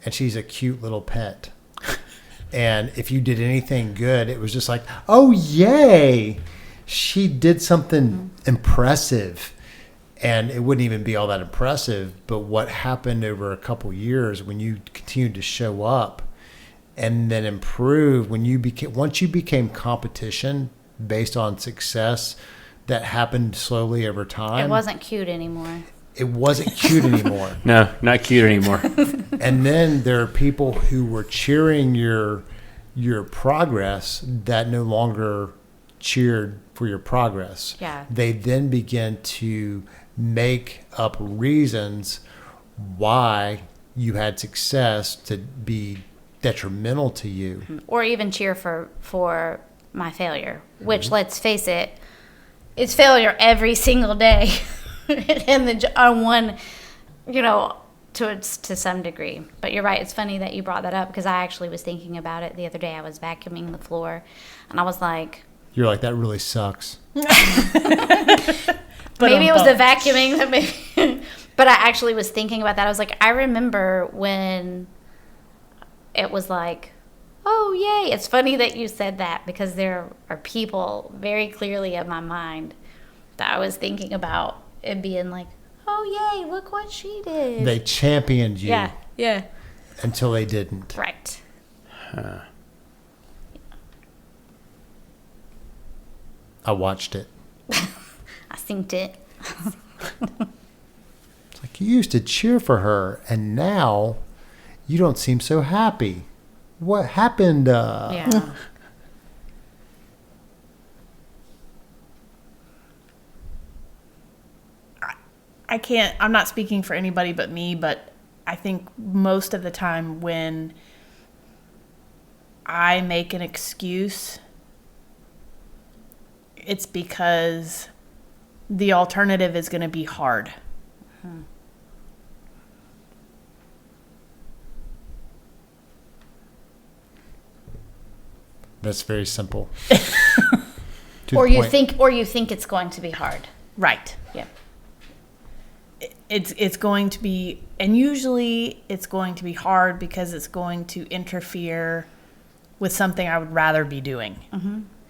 and she's a cute little pet. And if you did anything good, it was just like, oh, yay, she did something impressive. And it wouldn't even be all that impressive. But what happened over a couple years when you continued to show up and then improve, once you became competition based on success, that happened slowly over time. It wasn't cute anymore. It wasn't cute anymore. No, not cute anymore. And then there are people who were cheering your progress that no longer cheered for your progress. Yeah. They then begin to make up reasons why you had success to be detrimental to you. Or even cheer for my failure, which, let's face it, it's failure every single day. On one, to some degree. But you're right. It's funny that you brought that up, because I actually was thinking about it the other day. I was vacuuming the floor, and I was like, you're like, that really sucks. maybe it was the vacuuming that made but I actually was thinking about that. I was like, I remember when it was like, oh, yay. It's funny that you said that, because there are people very clearly in my mind that I was thinking about it being like, oh, yay, look what she did. They championed you. Yeah. Until they didn't. Right. I watched it. I synced it. It's like, you used to cheer for her, and now you don't seem so happy. What happened? Yeah. I'm not speaking for anybody but me, but I think most of the time when I make an excuse, it's because the alternative is going to be hard. That's very simple. Or you think it's going to be hard. Right. Yeah. It's going to be, and usually it's going to be hard because it's going to interfere with something I would rather be doing.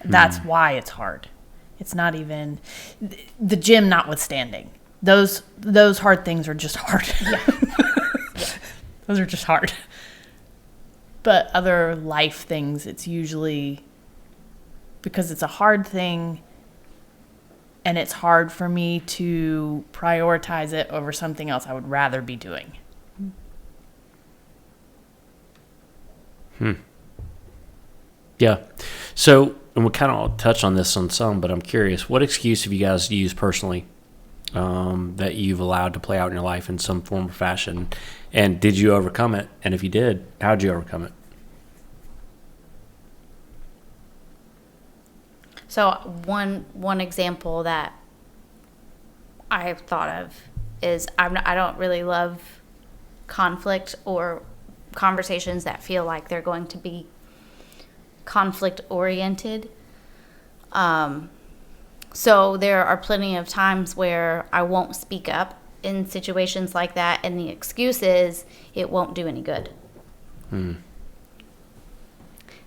That's why it's hard. It's not even the gym notwithstanding. Those hard things are just hard. Yeah. Those are just hard. But other life things, it's usually because it's a hard thing and it's hard for me to prioritize it over something else I would rather be doing. Yeah. So, and we kind of touched on this on some, but I'm curious, what excuse have you guys used personally that you've allowed to play out in your life in some form or fashion? And did you overcome it? And if you did, how did you overcome it? So one example that I've thought of is I don't really love conflict or conversations that feel like they're going to be conflict oriented. So there are plenty of times where I won't speak up in situations like that, and the excuse is it won't do any good.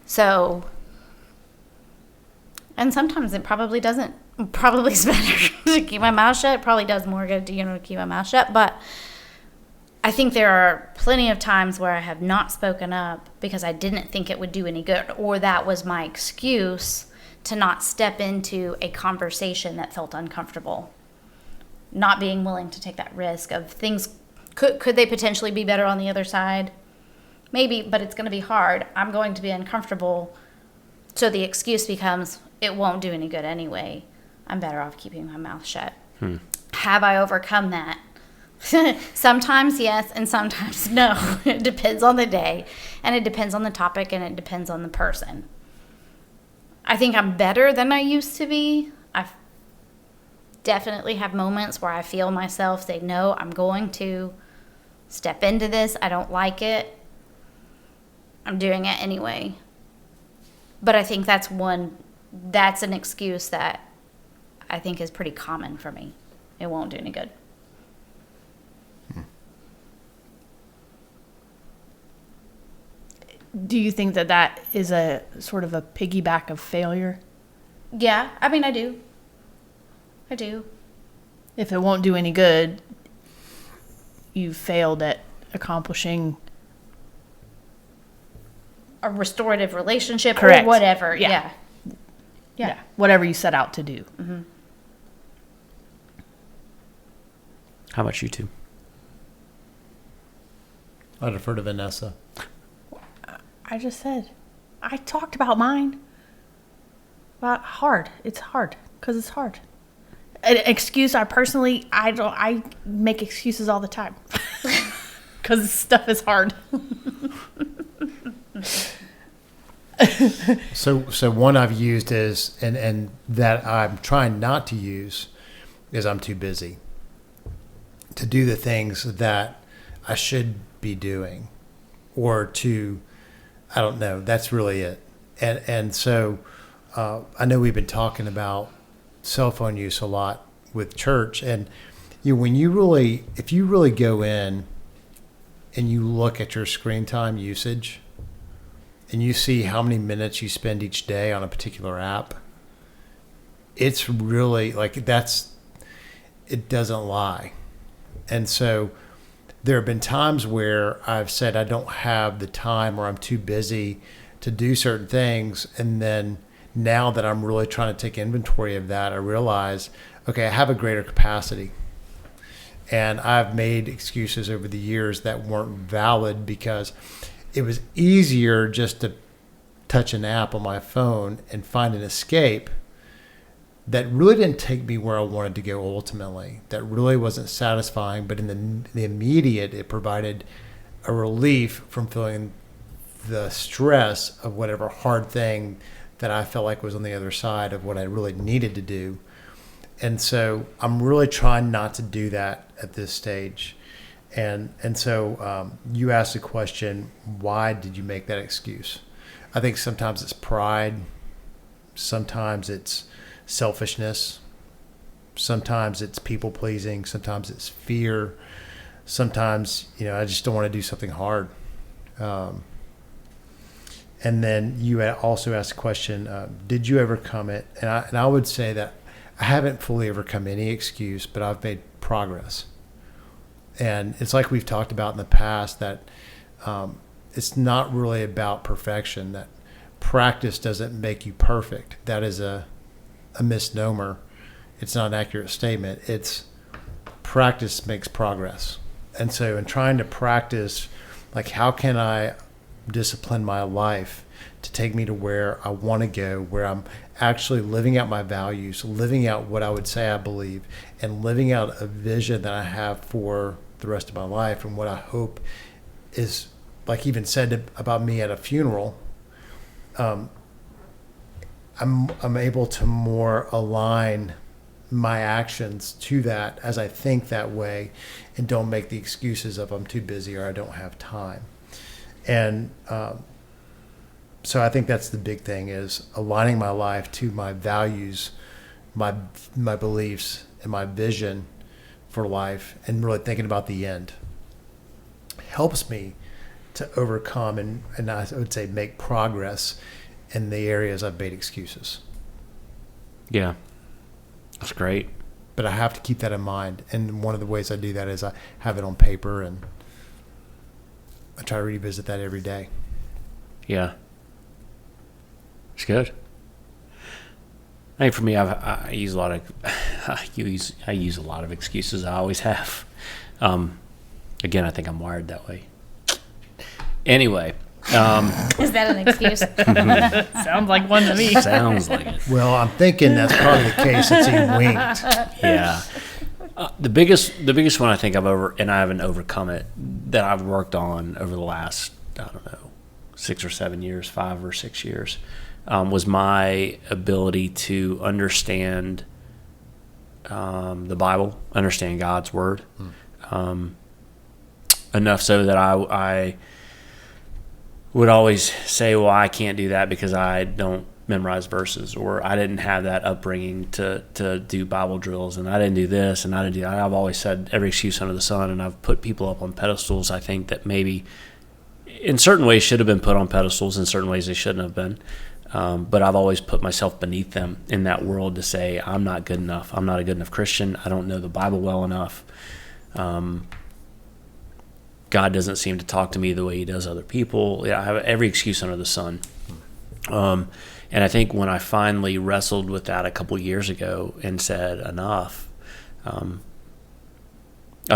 So, and sometimes it probably doesn't. Probably it's better to keep my mouth shut. It probably does more good to keep my mouth shut. But I think there are plenty of times where I have not spoken up because I didn't think it would do any good, or that was my excuse to not step into a conversation that felt uncomfortable. Not being willing to take that risk of things. Could they potentially be better on the other side? Maybe, but it's going to be hard. I'm going to be uncomfortable. So the excuse becomes, it won't do any good anyway. I'm better off keeping my mouth shut. Have I overcome that? Sometimes yes, and sometimes no. It depends on the day, and it depends on the topic, and it depends on the person. I think I'm better than I used to be. I definitely have moments where I feel myself say, no, I'm going to step into this. I don't like it. I'm doing it anyway. But I think that's an excuse that I think is pretty common for me. It won't do any good. Do you think that is a sort of a piggyback of failure? Yeah, I mean, I do. If it won't do any good, you've failed at accomplishing a restorative relationship. Correct. Or whatever. Yeah. Yeah. Whatever you set out to do. Mm-hmm. How about you two? I defer to Vanessa. I just said, I talked about mine. About hard. It's hard because it's hard. An excuse, I make excuses all the time because stuff is hard. So one I've used is, and that I'm trying not to use, is I'm too busy to do the things that I should be doing, or to, I don't know, that's really it. And so I know we've been talking about cell phone use a lot with church, and when if you really go in and you look at your screen time usage and you see how many minutes you spend each day on a particular app, it's really it doesn't lie. And so there have been times where I've said I don't have the time, or I'm too busy to do certain things. And then now that I'm really trying to take inventory of that, I realize, okay, I have a greater capacity. And I've made excuses over the years that weren't valid because it was easier just to touch an app on my phone and find an escape that really didn't take me where I wanted to go ultimately, that really wasn't satisfying, but in the immediate, it provided a relief from feeling the stress of whatever hard thing that I felt like was on the other side of what I really needed to do. And so I'm really trying not to do that at this stage. And so you asked the question, why did you make that excuse? I think sometimes it's pride. Sometimes it's selfishness. Sometimes it's people pleasing. Sometimes it's fear. Sometimes, I just don't want to do something hard. And then you also asked the question, did you overcome it? And I would say that I haven't fully overcome any excuse, but I've made progress. And it's like we've talked about in the past that it's not really about perfection, that practice doesn't make you perfect. That is a misnomer. It's not an accurate statement. It's practice makes progress. And so in trying to practice, like, how can I discipline my life to take me to where I want to go, where I'm actually living out my values, living out what I would say I believe, and living out a vision that I have for the rest of my life, and what I hope is, like even said about me at a funeral, I'm able to more align my actions to that as I think that way, and don't make the excuses of I'm too busy or I don't have time. And so I think that's the big thing, is aligning my life to my values, my beliefs, and my vision for life, and really thinking about the end helps me to overcome and I would say make progress in the areas I've made excuses. Yeah, that's great. But I have to keep that in mind. And one of the ways I do that is I have it on paper, and I try to revisit that every day. Yeah. It's good. I think for me, I use a lot of excuses. I always have. Again, I think I'm wired that way. Anyway. Is that an excuse? Sounds like one to me. Sounds like it. Well, I'm thinking that's probably the case since he winked. Yeah. The biggest one I think I haven't overcome it, that I've worked on over the last, 6 or 7 years, 5 or 6 years, was my ability to understand the Bible, understand God's Word, enough so that I would always say, well, I can't do that because I don't memorize verses, or I didn't have that upbringing to do Bible drills, and I didn't do this, and I didn't do that. I've always said every excuse under the sun, and I've put people up on pedestals. I think that maybe in certain ways should have been put on pedestals, in certain ways they shouldn't have been. But I've always put myself beneath them in that world to say, I'm not good enough. I'm not a good enough Christian. I don't know the Bible well enough. God doesn't seem to talk to me the way he does other people. Yeah, I have every excuse under the sun. And I think when I finally wrestled with that a couple years ago and said enough, I've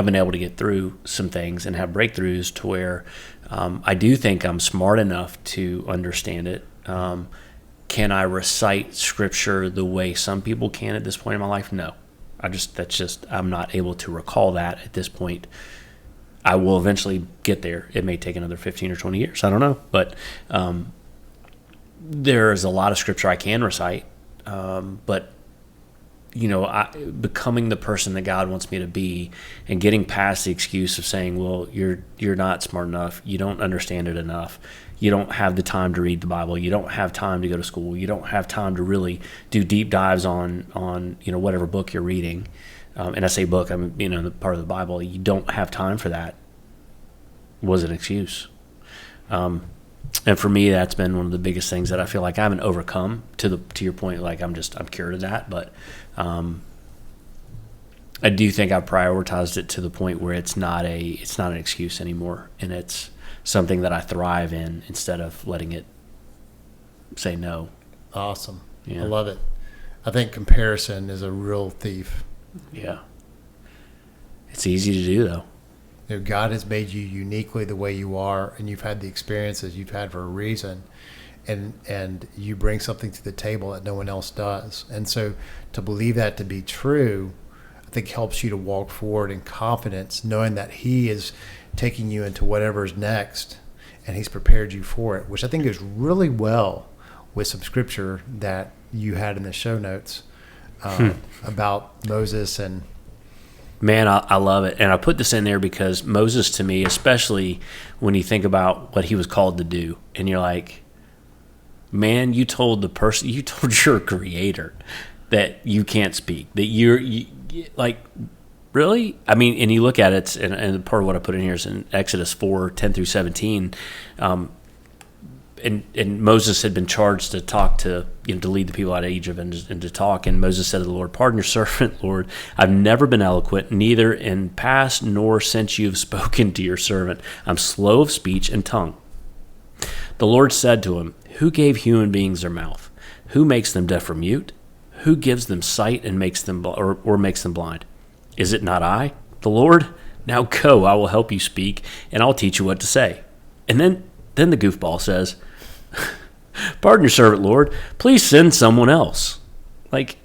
been able to get through some things and have breakthroughs to where I do think I'm smart enough to understand it. Can I recite scripture the way some people can at this point in my life? No. I'm not able to recall that at this point. I will eventually get there. It may take another 15 or 20 years. I don't know. But there's a lot of scripture I can recite. But, becoming the person that God wants me to be, and getting past the excuse of saying, well, you're not smart enough. You don't understand it enough. You don't have the time to read the Bible. You don't have time to go to school. You don't have time to really do deep dives on whatever book you're reading. And I say book, the part of the Bible. You don't have time for that. Was an excuse. And for me, that's been one of the biggest things that I feel like I haven't overcome. To your point, like I'm cured of that. But I do think I've prioritized it to the point where it's not an excuse anymore, and it's something that I thrive in instead of letting it say no. Awesome. Yeah. I love it. I think comparison is a real thief. Yeah. It's easy to do, though. God has made you uniquely the way you are, and you've had the experiences you've had for a reason, and you bring something to the table that no one else does. And so to believe that to be true, I think helps you to walk forward in confidence, knowing that he is taking you into whatever's next, and he's prepared you for it, which I think is really well with some scripture that you had in the show notes about Moses. And Man, I love it. And I put this in there because Moses, to me, especially when you think about what he was called to do, and you're like, man, you told your creator that you can't speak, that you like, really? I mean, and you look at it, and part of what I put in here is in Exodus 4:10-17, and Moses had been charged to talk to, to lead the people out of Egypt and to talk. And Moses said to the Lord, "Pardon your servant, Lord. I've never been eloquent, neither in past nor since you have spoken to your servant. I'm slow of speech and tongue." The Lord said to him, "Who gave human beings their mouth? Who makes them deaf or mute? Who gives them sight and makes them or makes them blind? Is it not I, the Lord? Now go, I will help you speak, and I'll teach you what to say." And then the goofball says, "Pardon your servant, Lord. Please send someone else." Like,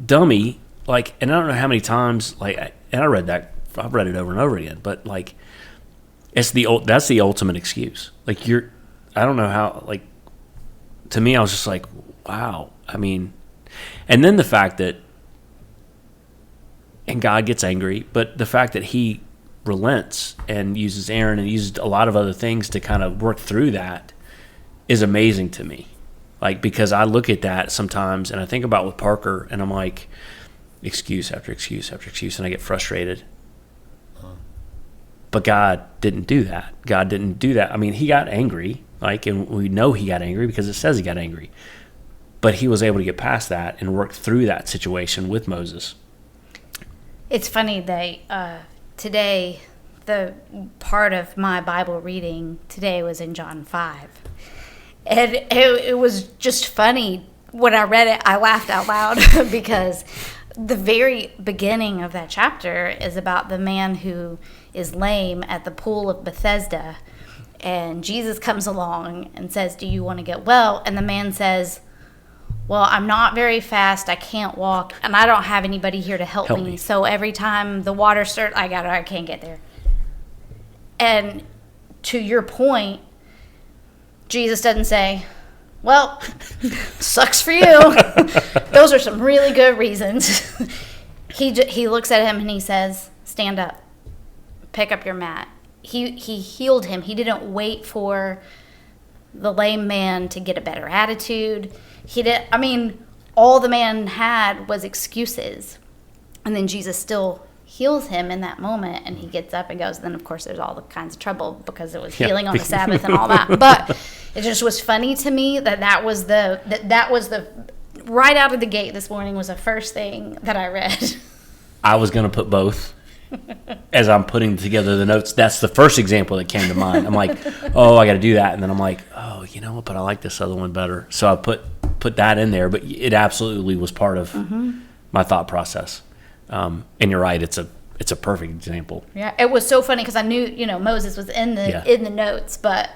dummy. Like, and I don't know how many times. Like, and I read that. I've read it over and over again. But like, that's the ultimate excuse. Like, I don't know how. Like, to me, I was just like, wow. I mean, and then the fact that, and God gets angry, but the fact that he relents and uses Aaron and uses a lot of other things to kind of work through that is amazing to me. Like, because I look at that sometimes and I think about with Parker and I'm like, excuse after excuse after excuse, and I get frustrated. But God didn't do that. God didn't do that. I mean, he got angry, like, and we know he got angry because it says he got angry. But he was able to get past that and work through that situation with Moses. It's funny that today, the part of my Bible reading today was in John 5. And it was just funny. When I read it, I laughed out loud because the very beginning of that chapter is about the man who is lame at the pool of Bethesda. And Jesus comes along and says, "Do you want to get well?" And the man says, "Well, I'm not very fast. I can't walk, and I don't have anybody here to help me. So every time the water starts, I can't get there." And to your point, Jesus doesn't say, "Well, sucks for you. Those are some really good reasons." He looks at him and he says, "Stand up, pick up your mat." He healed him. He didn't wait for the lame man to get a better attitude. All the man had was excuses. And then Jesus still heals him in that moment, and he gets up and goes. Then, of course, there's all the kinds of trouble because it was healing on the Sabbath and all that. But it just was funny to me that was the right out of the gate this morning was the first thing that I read. I was going to put both. As I'm putting together the notes, that's the first example that came to mind. I'm like, oh, I got to do that. And then I'm like, oh, you know what? But I like this other one better. So I put that in there. But it absolutely was part of my thought process. And you're right. It's a perfect example. Yeah, it was so funny because I knew Moses was in the notes, but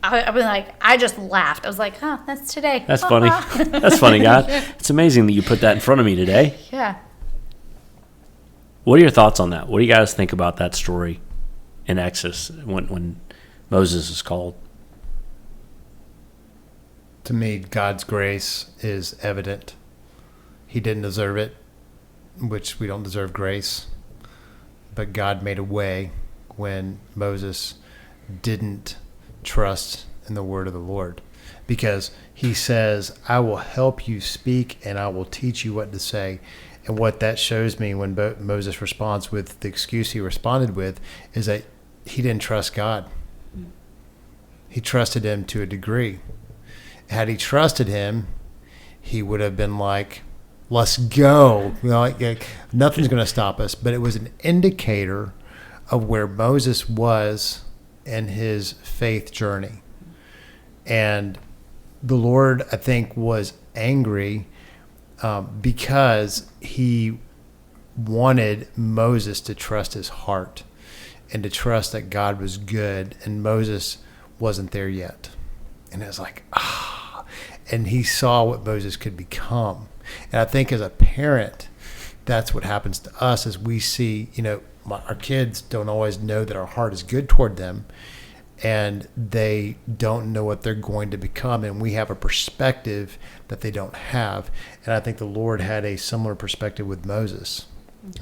I was like, I just laughed. I was like, "Huh, that's today." That's funny. That's funny, God. It's amazing that you put that in front of me today. Yeah. What are your thoughts on that? What do you guys think about that story in Exodus when Moses is called? To me, God's grace is evident. He didn't deserve it, which we don't deserve grace. But God made a way when Moses didn't trust in the word of the Lord. Because he says, "I will help you speak and I will teach you what to say." And what that shows me when Moses responds with the excuse he responded with is that he didn't trust God. He trusted him to a degree. Had he trusted him, he would have been like, "Let's go." Nothing's going to stop us. But it was an indicator of where Moses was in his faith journey. And the Lord, I think, was angry because he wanted Moses to trust his heart and to trust that God was good, and Moses wasn't there yet. And it was like, and he saw what Moses could become. And I think as a parent, that's what happens to us as we see, our kids don't always know that our heart is good toward them, and they don't know what they're going to become. And we have a perspective that they don't have. And I think the Lord had a similar perspective with Moses.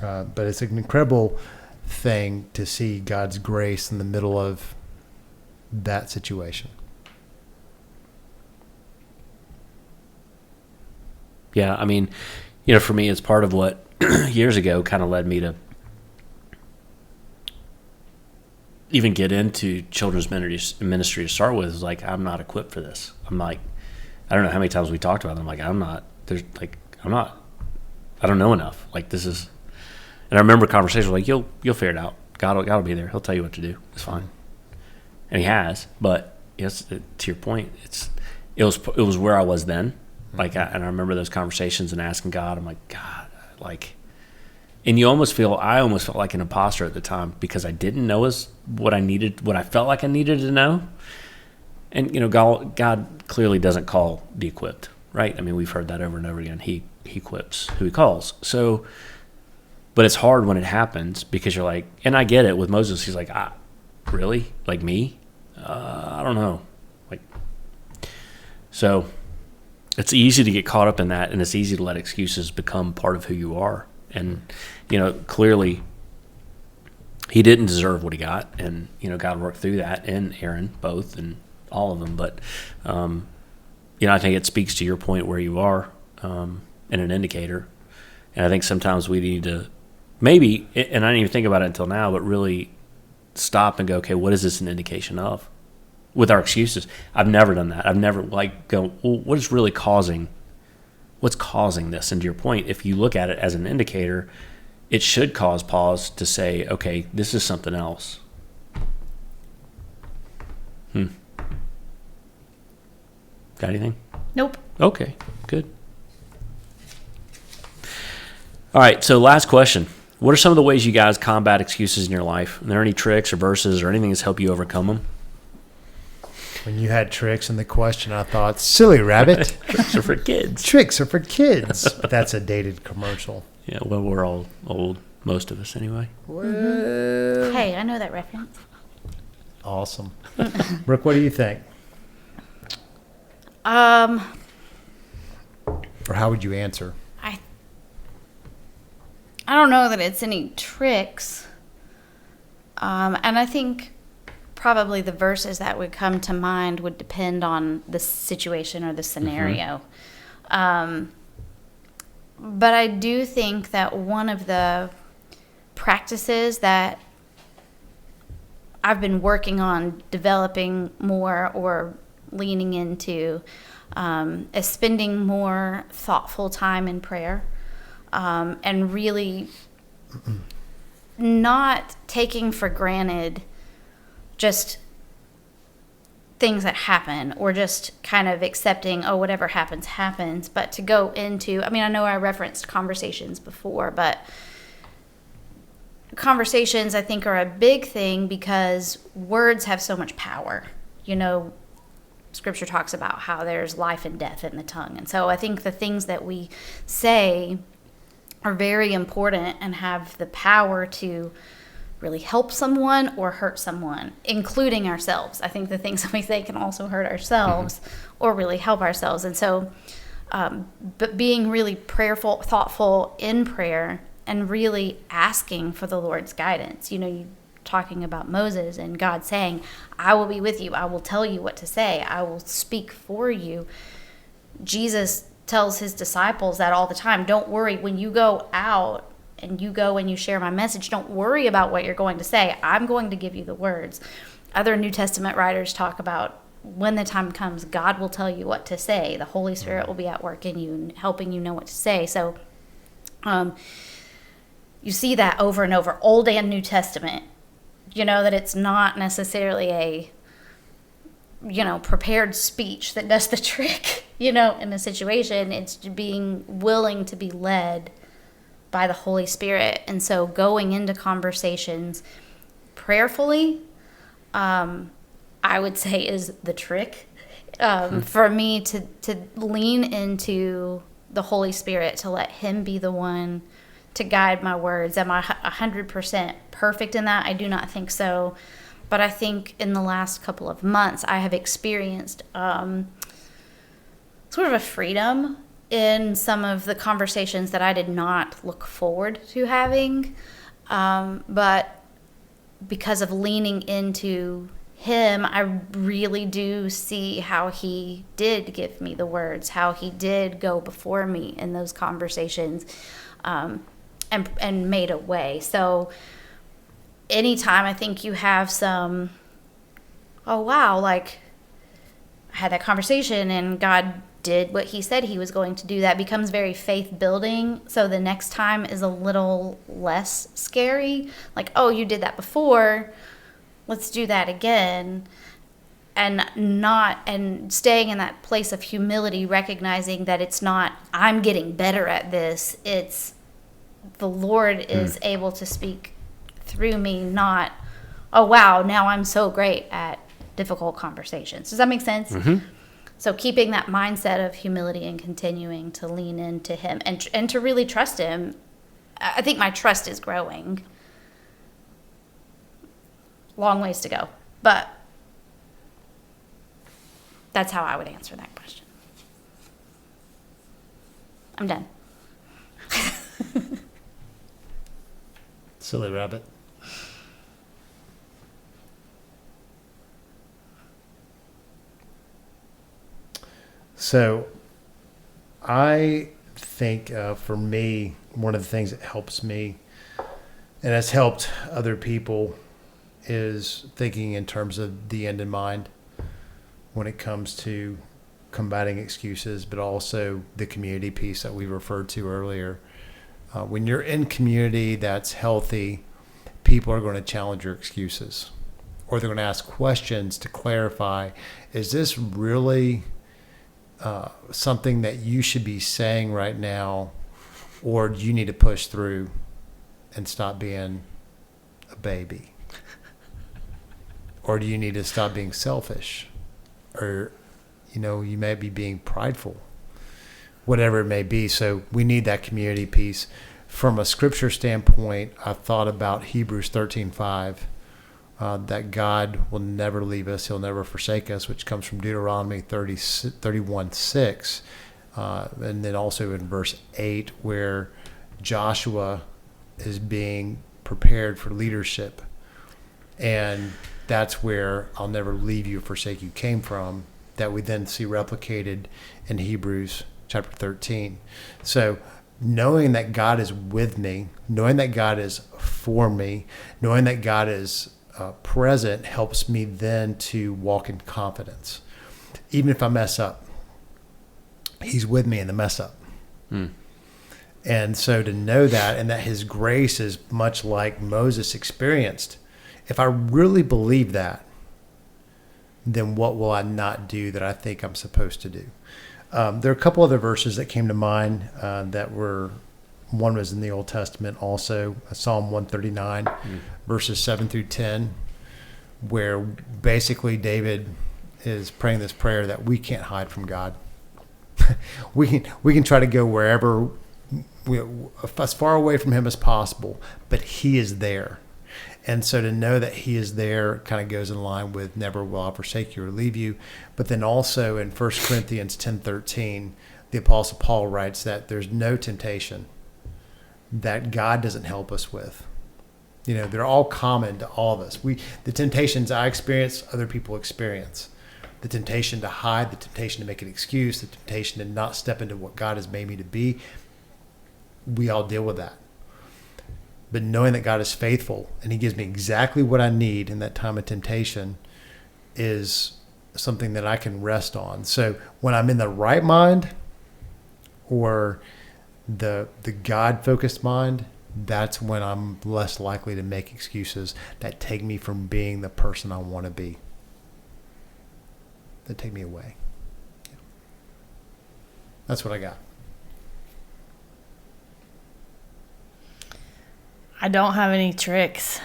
But it's an incredible thing to see God's grace in the middle of that situation. Yeah, I mean, for me, it's part of what years ago kind of led me to even get into children's ministry to start with. Is like, I'm not equipped for this. I'm like, I don't know how many times we talked about it. I'm like, I don't know enough. Like, this is, and I remember conversations like, you'll figure it out. God will be there. He'll tell you what to do. It's fine. And he has, but yes, to your point, it was where I was then. Like, and I remember those conversations and asking God, I'm like, God, like, and I almost felt like an imposter at the time because I didn't know what I felt like I needed to know. And, God clearly doesn't call the equipped, right? I mean, we've heard that over and over again. He equips who he calls. So, but it's hard when it happens because you're like, and I get it with Moses. He's like, really? Like me? I don't know. Like, so it's easy to get caught up in that, and it's easy to let excuses become part of who you are. And, clearly he didn't deserve what he got, and, God worked through that, and Aaron, both, and all of them. But, I think it speaks to your point where you are, and an indicator. And I think sometimes we need to maybe, and I didn't even think about it until now, but really stop and go, okay, what is this an indication of? With our excuses. I've never done that. I've never well, what's causing this? And to your point, if you look at it as an indicator, it should cause pause to say, okay, this is something else. Got anything? Nope. Okay, good. All right, so last question. What are some of the ways you guys combat excuses in your life? Are there any tricks or verses or anything that's helped you overcome them? When you had tricks in the question, I thought, silly rabbit. Tricks are for kids. Tricks are for kids. But that's a dated commercial. Yeah, well, we're all old. Most of us, anyway. Well, Hey, I know that reference. awesome. Brooke, what do you think? Um, Or how would you answer? I don't know that it's any tricks. And I think probably the verses that would come to mind would depend on the situation or the scenario. But I do think that one of the practices that I've been working on developing more or leaning into is spending more thoughtful time in prayer. And really not taking for granted just things that happen or just kind of accepting, whatever happens, happens. But to go into, I know I referenced conversations before, but conversations I think are a big thing because words have so much power. Scripture talks about how there's life and death in the tongue. And so I think the things that we say are very important and have the power to really help someone or hurt someone, including ourselves. I think the things that we say can also hurt ourselves or really help ourselves. And so, but being really prayerful, thoughtful in prayer and really asking for the Lord's guidance. You talking about Moses and God saying, I will be with you. I will tell you what to say. I will speak for you. Jesus tells his disciples that all the time. Don't worry when you go out and you go and you share my message. Don't worry about what you're going to say. I'm going to give you the words. Other New Testament writers talk about when the time comes, God will tell you what to say. The Holy Spirit will be at work in you and helping you know what to say. So you see that over and over, Old and New Testament, that it's not necessarily a prepared speech that does the trick, in a situation. It's being willing to be led by the Holy Spirit. And so going into conversations prayerfully, I would say is the trick for me to lean into the Holy Spirit, to let him be the one to guide my words. Am I 100% perfect in that? I do not think so. But I think in the last couple of months, I have experienced sort of a freedom in some of the conversations that I did not look forward to having. But because of leaning into him, I really do see how he did give me the words, how he did go before me in those conversations, and made a way. So anytime I think you have some, oh wow, like I had that conversation and God did what he said he was going to do, that becomes very faith building. So the next time is a little less scary. Like, oh, you did that before, let's do that again. And staying in that place of humility, recognizing that it's not, I'm getting better at this. It's the Lord is able to speak through me, not, oh wow, now I'm so great at difficult conversations. Does that make sense? Mm-hmm. So keeping that mindset of humility and continuing to lean into him and to really trust him. I think my trust is growing. Long ways to go, but that's how I would answer that question. I'm done. Silly rabbit. So I think for me, one of the things that helps me and has helped other people is thinking in terms of the end in mind when it comes to combating excuses, but also the community piece that we referred to earlier. When you're in community that's healthy, people are going to challenge your excuses, or they're going to ask questions to clarify, is this really something that you should be saying right now, or do you need to push through and stop being a baby? Or do you need to stop being selfish? Or, you may be being prideful, whatever it may be. So we need that community piece. From a scripture standpoint, I've thought about Hebrews 13:5, that God will never leave us. He'll never forsake us, which comes from Deuteronomy 31:6. And then also in verse 8, where Joshua is being prepared for leadership. And that's where I'll never leave you or forsake you came from, that we then see replicated in Hebrews chapter 13. So knowing that God is with me, knowing that God is for me, knowing that God is present helps me then to walk in confidence. Even if I mess up, he's with me in the mess up. And so to know that, and that his grace is much like Moses experienced, if I really believe that, then what will I not do that I think I'm supposed to do? There are a couple other verses that came to mind one was in the Old Testament also, Psalm 139, verses 7 through 10, where basically David is praying this prayer that we can't hide from God. we can try to go wherever, as far away from him as possible, but he is there. And so to know that he is there kind of goes in line with never will I forsake you or leave you. But then also in 1 Corinthians 10:13, the Apostle Paul writes that there's no temptation that God doesn't help us with. They're all common to all of us. The temptations I experience, other people experience. The temptation to hide, the temptation to make an excuse, the temptation to not step into what God has made me to be, we all deal with that. But knowing that God is faithful and he gives me exactly what I need in that time of temptation is something that I can rest on. So when I'm in the right mind or the God-focused mind, that's when I'm less likely to make excuses that take me from being the person I want to be, that take me away. That's what I got. I don't have any tricks.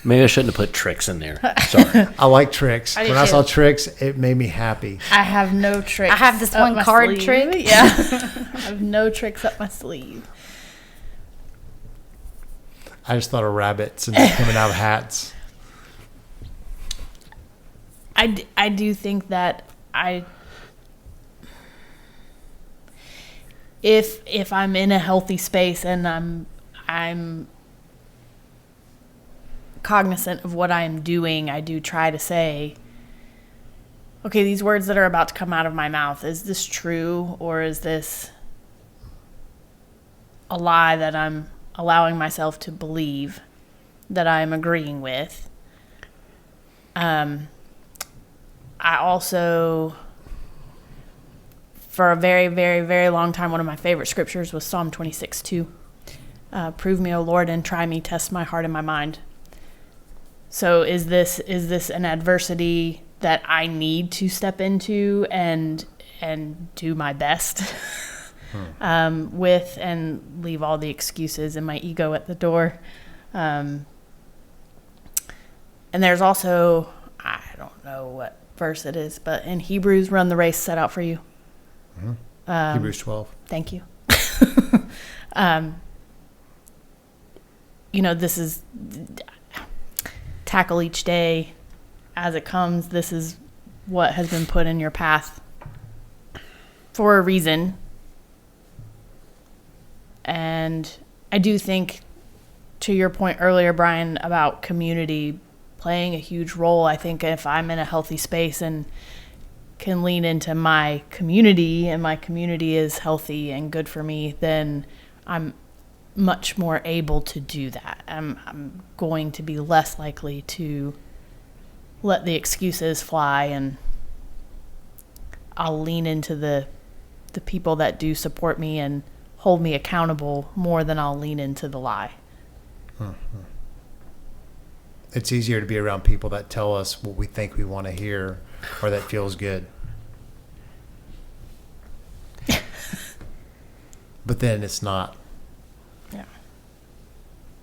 Maybe I shouldn't have put tricks in there. Sorry. I like tricks. I do When I too. saw tricks, it made me happy. I have no tricks. I have this up one my card sleeve. trick. Yeah. I have no tricks up my sleeve. I just thought of rabbits and coming out of hats. I do think that if I'm in a healthy space and I'm cognizant of what I'm doing, I do try to say, okay, these words that are about to come out of my mouth, is this true, or is this a lie that I'm allowing myself to believe, that I'm agreeing with? I also, for a very, very, very long time, one of my favorite scriptures was Psalm 26:2. Prove me, O Lord, and try me, test my heart and my mind. So is this an adversity that I need to step into and do my best with, and leave all the excuses and my ego at the door? And there's also, I don't know what verse it is, but in Hebrews, run the race set out for you. Hebrews 12. Thank you. This is tackle each day as it comes. This is what has been put in your path for a reason. And I do think, to your point earlier, Brian, about community playing a huge role. I think if I'm in a healthy space and can lean into my community, and my community is healthy and good for me, then I'm much more able to do that. I'm going to be less likely to let the excuses fly, and I'll lean into the people that do support me and hold me accountable more than I'll lean into the lie. It's easier to be around people that tell us what we think we want to hear or that feels good. But then it's not.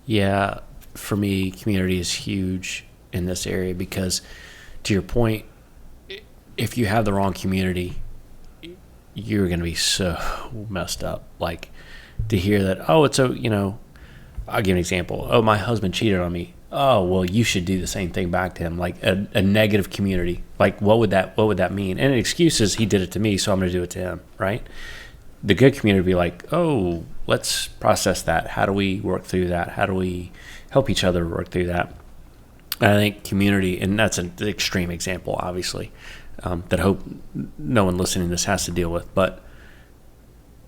Yeah, for me, community is huge in this area because, to your point, if you have the wrong community, you're going to be so messed up. Like, to hear that, oh, it's I'll give an example. Oh, my husband cheated on me. Oh, well, you should do the same thing back to him. Like a negative community. Like, what would that mean? And an excuse is, he did it to me, so I'm going to do it to him, right? The good community would be like, oh, let's process that. How do we work through that? How do we help each other work through that? And I think community, and that's an extreme example, obviously, that I hope no one listening to this has to deal with. But,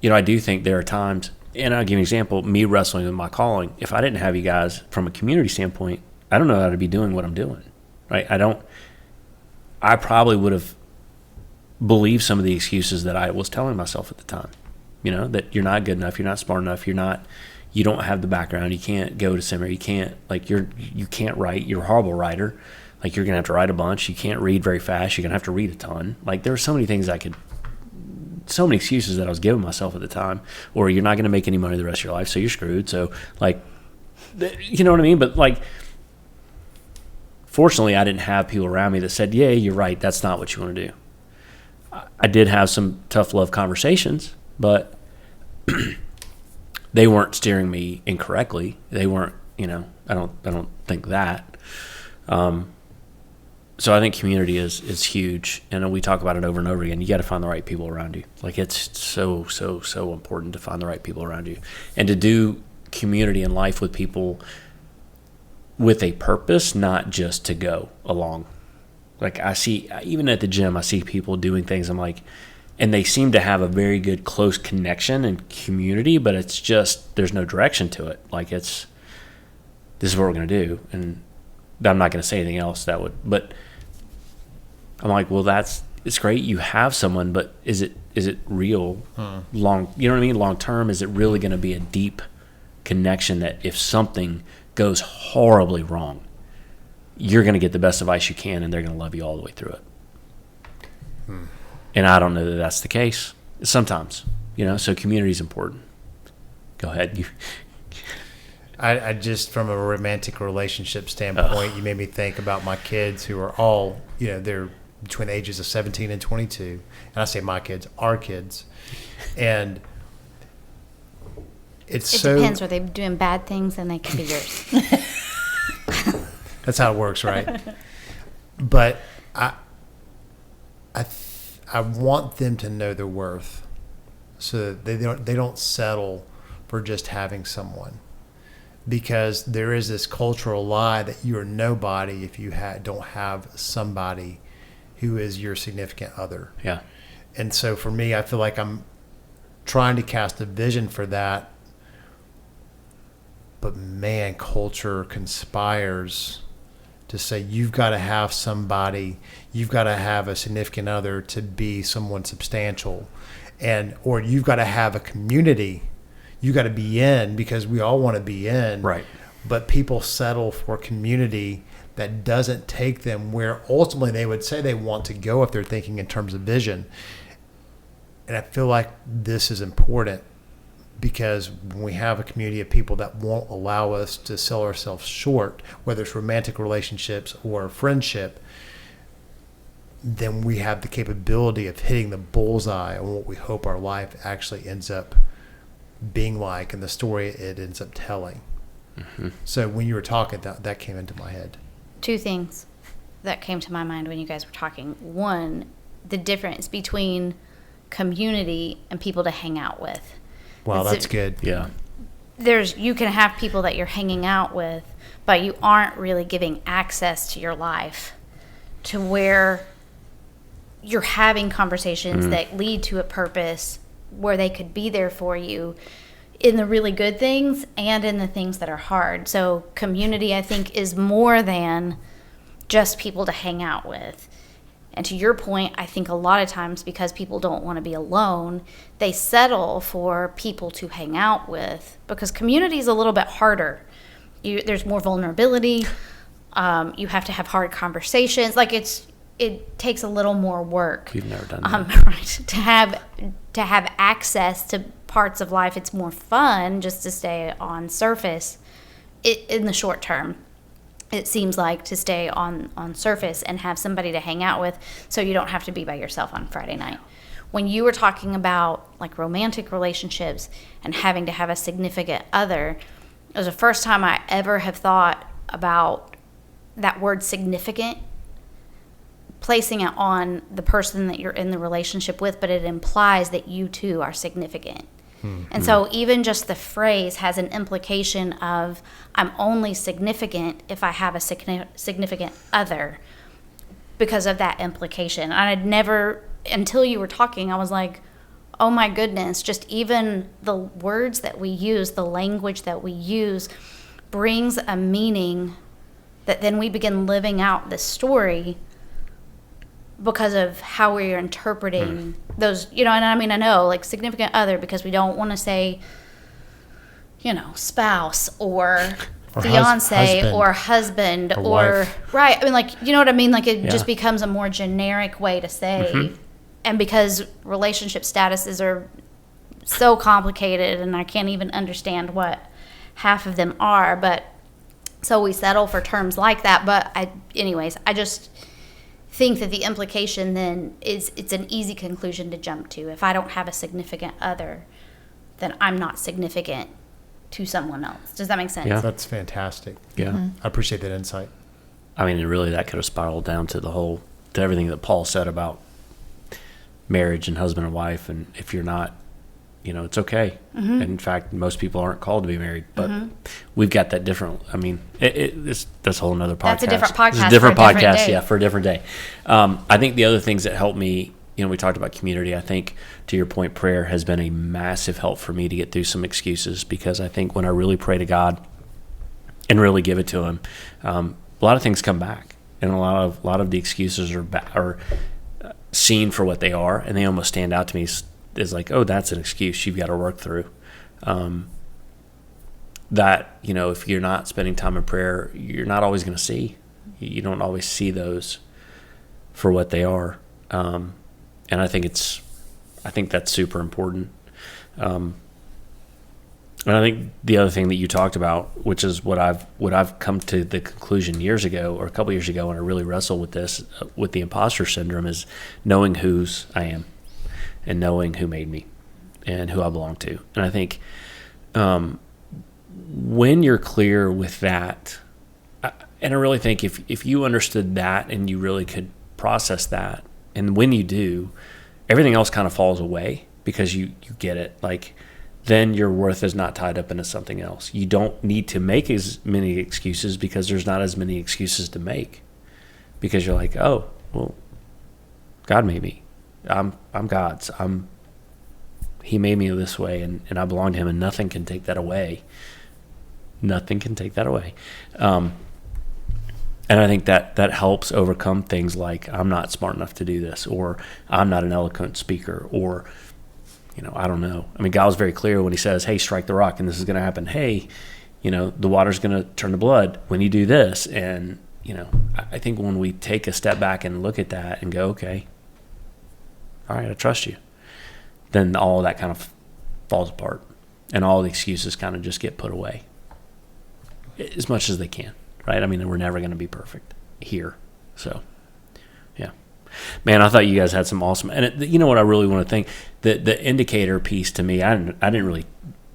I do think there are times, and I'll give you an example, me wrestling with my calling. If I didn't have you guys from a community standpoint, I don't know how to be doing what I'm doing, right? I probably would have believed some of the excuses that I was telling myself at the time. That you're not good enough, you're not smart enough, you don't have the background, you can't go to seminary, you can't, you can't write, you're a horrible writer, you're going to have to write a bunch, you can't read very fast, you're going to have to read a ton. There were so many things so many excuses that I was giving myself at the time. Or you're not going to make any money the rest of your life, so you're screwed. So, you know what I mean? But, fortunately, I didn't have people around me that said, yeah, you're right, that's not what you want to do. I did have some tough love conversations, but they weren't steering me incorrectly. They weren't, I don't think that. So I think community is huge, and we talk about it over and over again. You got to find the right people around you. It's so important to find the right people around you, and to do community and life with people with a purpose, not just to go along. I see, even at the gym, I see people doing things. I'm like, and they seem to have a very good close connection and community, but it's just, there's no direction to it. This is what we're going to do. And I'm not going to say anything else but I'm like, well, it's great. You have someone, but is it real long, you know what I mean? Long term, is it really going to be a deep connection that if something goes horribly wrong, you're going to get the best advice you can and they're going to love you all the way through it. And I don't know that that's the case sometimes, so community is important. Go ahead. I just, from a romantic relationship standpoint, you made me think about my kids who are all, they're between the ages of 17 and 22. And I say my kids, our kids. And It so depends. Are they doing bad things? Then they can be yours. that's how it works, right? But I want them to know their worth, so that they don't settle for just having someone, because there is this cultural lie that you are nobody if you don't have somebody who is your significant other. Yeah. And so for me, I feel like I'm trying to cast a vision for that. But man, culture conspires to say you've got to have somebody, you've got to have a significant other to be someone substantial, or you've got to have a community you got to be in, because we all want to be in. Right. But people settle for community that doesn't take them where ultimately they would say they want to go if they're thinking in terms of vision. And I feel like this is important, because when we have a community of people that won't allow us to sell ourselves short, whether it's romantic relationships or friendship, then we have the capability of hitting the bullseye on what we hope our life actually ends up being like, and the story it ends up telling. Mm-hmm. So when you were talking, that came into my head. Two things that came to my mind when you guys were talking. One, the difference between community and people to hang out with. Wow, that's good. Yeah. You can have people that you're hanging out with, but you aren't really giving access to your life to where you're having conversations that lead to a purpose, where they could be there for you in the really good things and in the things that are hard. So community, I think, is more than just people to hang out with. And to your point, I think a lot of times, because people don't want to be alone, they settle for people to hang out with, because community is a little bit harder. There's more vulnerability. You have to have hard conversations. Like it takes a little more work. You've never done that. Right. To have access to parts of life, it's more fun just to stay on surface. In the short term, it seems like, to stay on surface and have somebody to hang out with, so you don't have to be by yourself on Friday night. When you were talking about like romantic relationships and having to have a significant other, it was the first time I ever have thought about that word significant, placing it on the person that you're in the relationship with, but it implies that you too are significant. And so even just the phrase has an implication of, I'm only significant if I have a significant other, because of that implication. And I'd never, until you were talking, I was like, oh my goodness, just even the words that we use, the language that we use, brings a meaning that then we begin living out the story because of how we're interpreting those, and I mean, I know, like, significant other, because we don't want to say, spouse or fiance or husband or wife. Right. I mean, like, you know what I mean? Like, it just becomes a more generic way to say, and because relationship statuses are so complicated and I can't even understand what half of them are, but so we settle for terms like that. But I just think that the implication then is, it's an easy conclusion to jump to. If I don't have a significant other, then I'm not significant to someone else. Does that make sense? Yeah. That's fantastic. Yeah. I appreciate that insight. I mean, really, that could have spiraled down to everything that Paul said about marriage and husband and wife. And if you're not, it's okay. And in fact, most people aren't called to be married, but we've got that different. I mean, that's a whole nother podcast. That's a different podcast. It's a different for a different podcast, day. yeah, for a different day. I think the other things that helped me, we talked about community. I think, to your point, prayer has been a massive help for me to get through some excuses, because I think when I really pray to God and really give it to Him, a lot of things come back, and a lot of the excuses are seen for what they are, and they almost stand out to me is like, oh, that's an excuse you've got to work through. That, if you're not spending time in prayer, you're not always going to see. You don't always see those for what they are. And I think that's super important. And I think the other thing that you talked about, which is what I've come to the conclusion years ago or a couple years ago when I really wrestled with this, with the imposter syndrome, is knowing whose I am and knowing who made me and who I belong to. And I think when you're clear with that, and I really think if you understood that and you really could process that, and when you do, everything else kind of falls away because you get it. Like, then your worth is not tied up into something else. You don't need to make as many excuses because there's not as many excuses to make. Because you're like, oh, well, God made me. I'm God's. He made me this way, and I belong to him, and nothing can take that away. Nothing can take that away. And I think that helps overcome things like, I'm not smart enough to do this, or I'm not an eloquent speaker, or I don't know. I mean, God was very clear when he says, hey, strike the rock and this is going to happen. Hey, the water's going to turn to blood when you do this. And, I think when we take a step back and look at that and go, okay, all right, I trust you, then all of that kind of falls apart and all the excuses kind of just get put away as much as they can, right? I mean, we're never going to be perfect here. So, yeah. Man, I thought you guys had some awesome, and you know what I really want to think, the indicator piece to me, I didn't really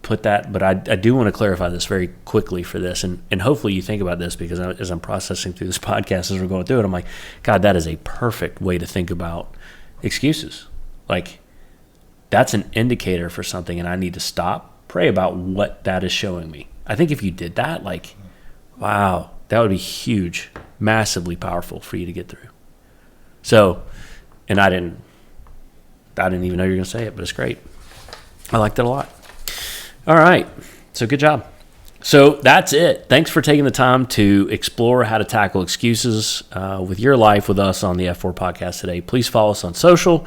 put that, but I do want to clarify this very quickly for this, and hopefully you think about this, because as I'm processing through this podcast, as we're going through it, I'm like, God, that is a perfect way to think about excuses. Like, that's an indicator for something, and I need to stop, pray about what that is showing me. I think if you did that, like, wow, that would be huge, massively powerful for you to get through. So, and I didn't even know you were going to say it, but it's great. I liked it a lot. All right. So good job. So that's it. Thanks for taking the time to explore how to tackle excuses with your life with us on the F4 podcast today. Please follow us on social,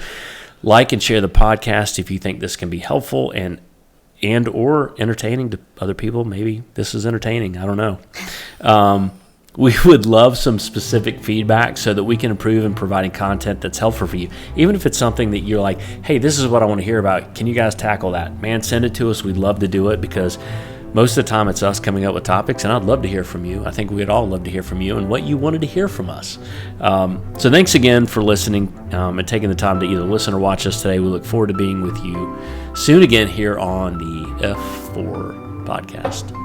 like and share the podcast if you think this can be helpful and or entertaining to other people. Maybe this is entertaining. I don't know. We would love some specific feedback so that we can improve in providing content that's helpful for you. Even if it's something that you're like, hey, this is what I want to hear about. Can you guys tackle that? Man, send it to us. We'd love to do it, because most of the time it's us coming up with topics, and I'd love to hear from you. I think we'd all love to hear from you and what you wanted to hear from us. So thanks again for listening and taking the time to either listen or watch us today. We look forward to being with you soon again here on the F4 podcast.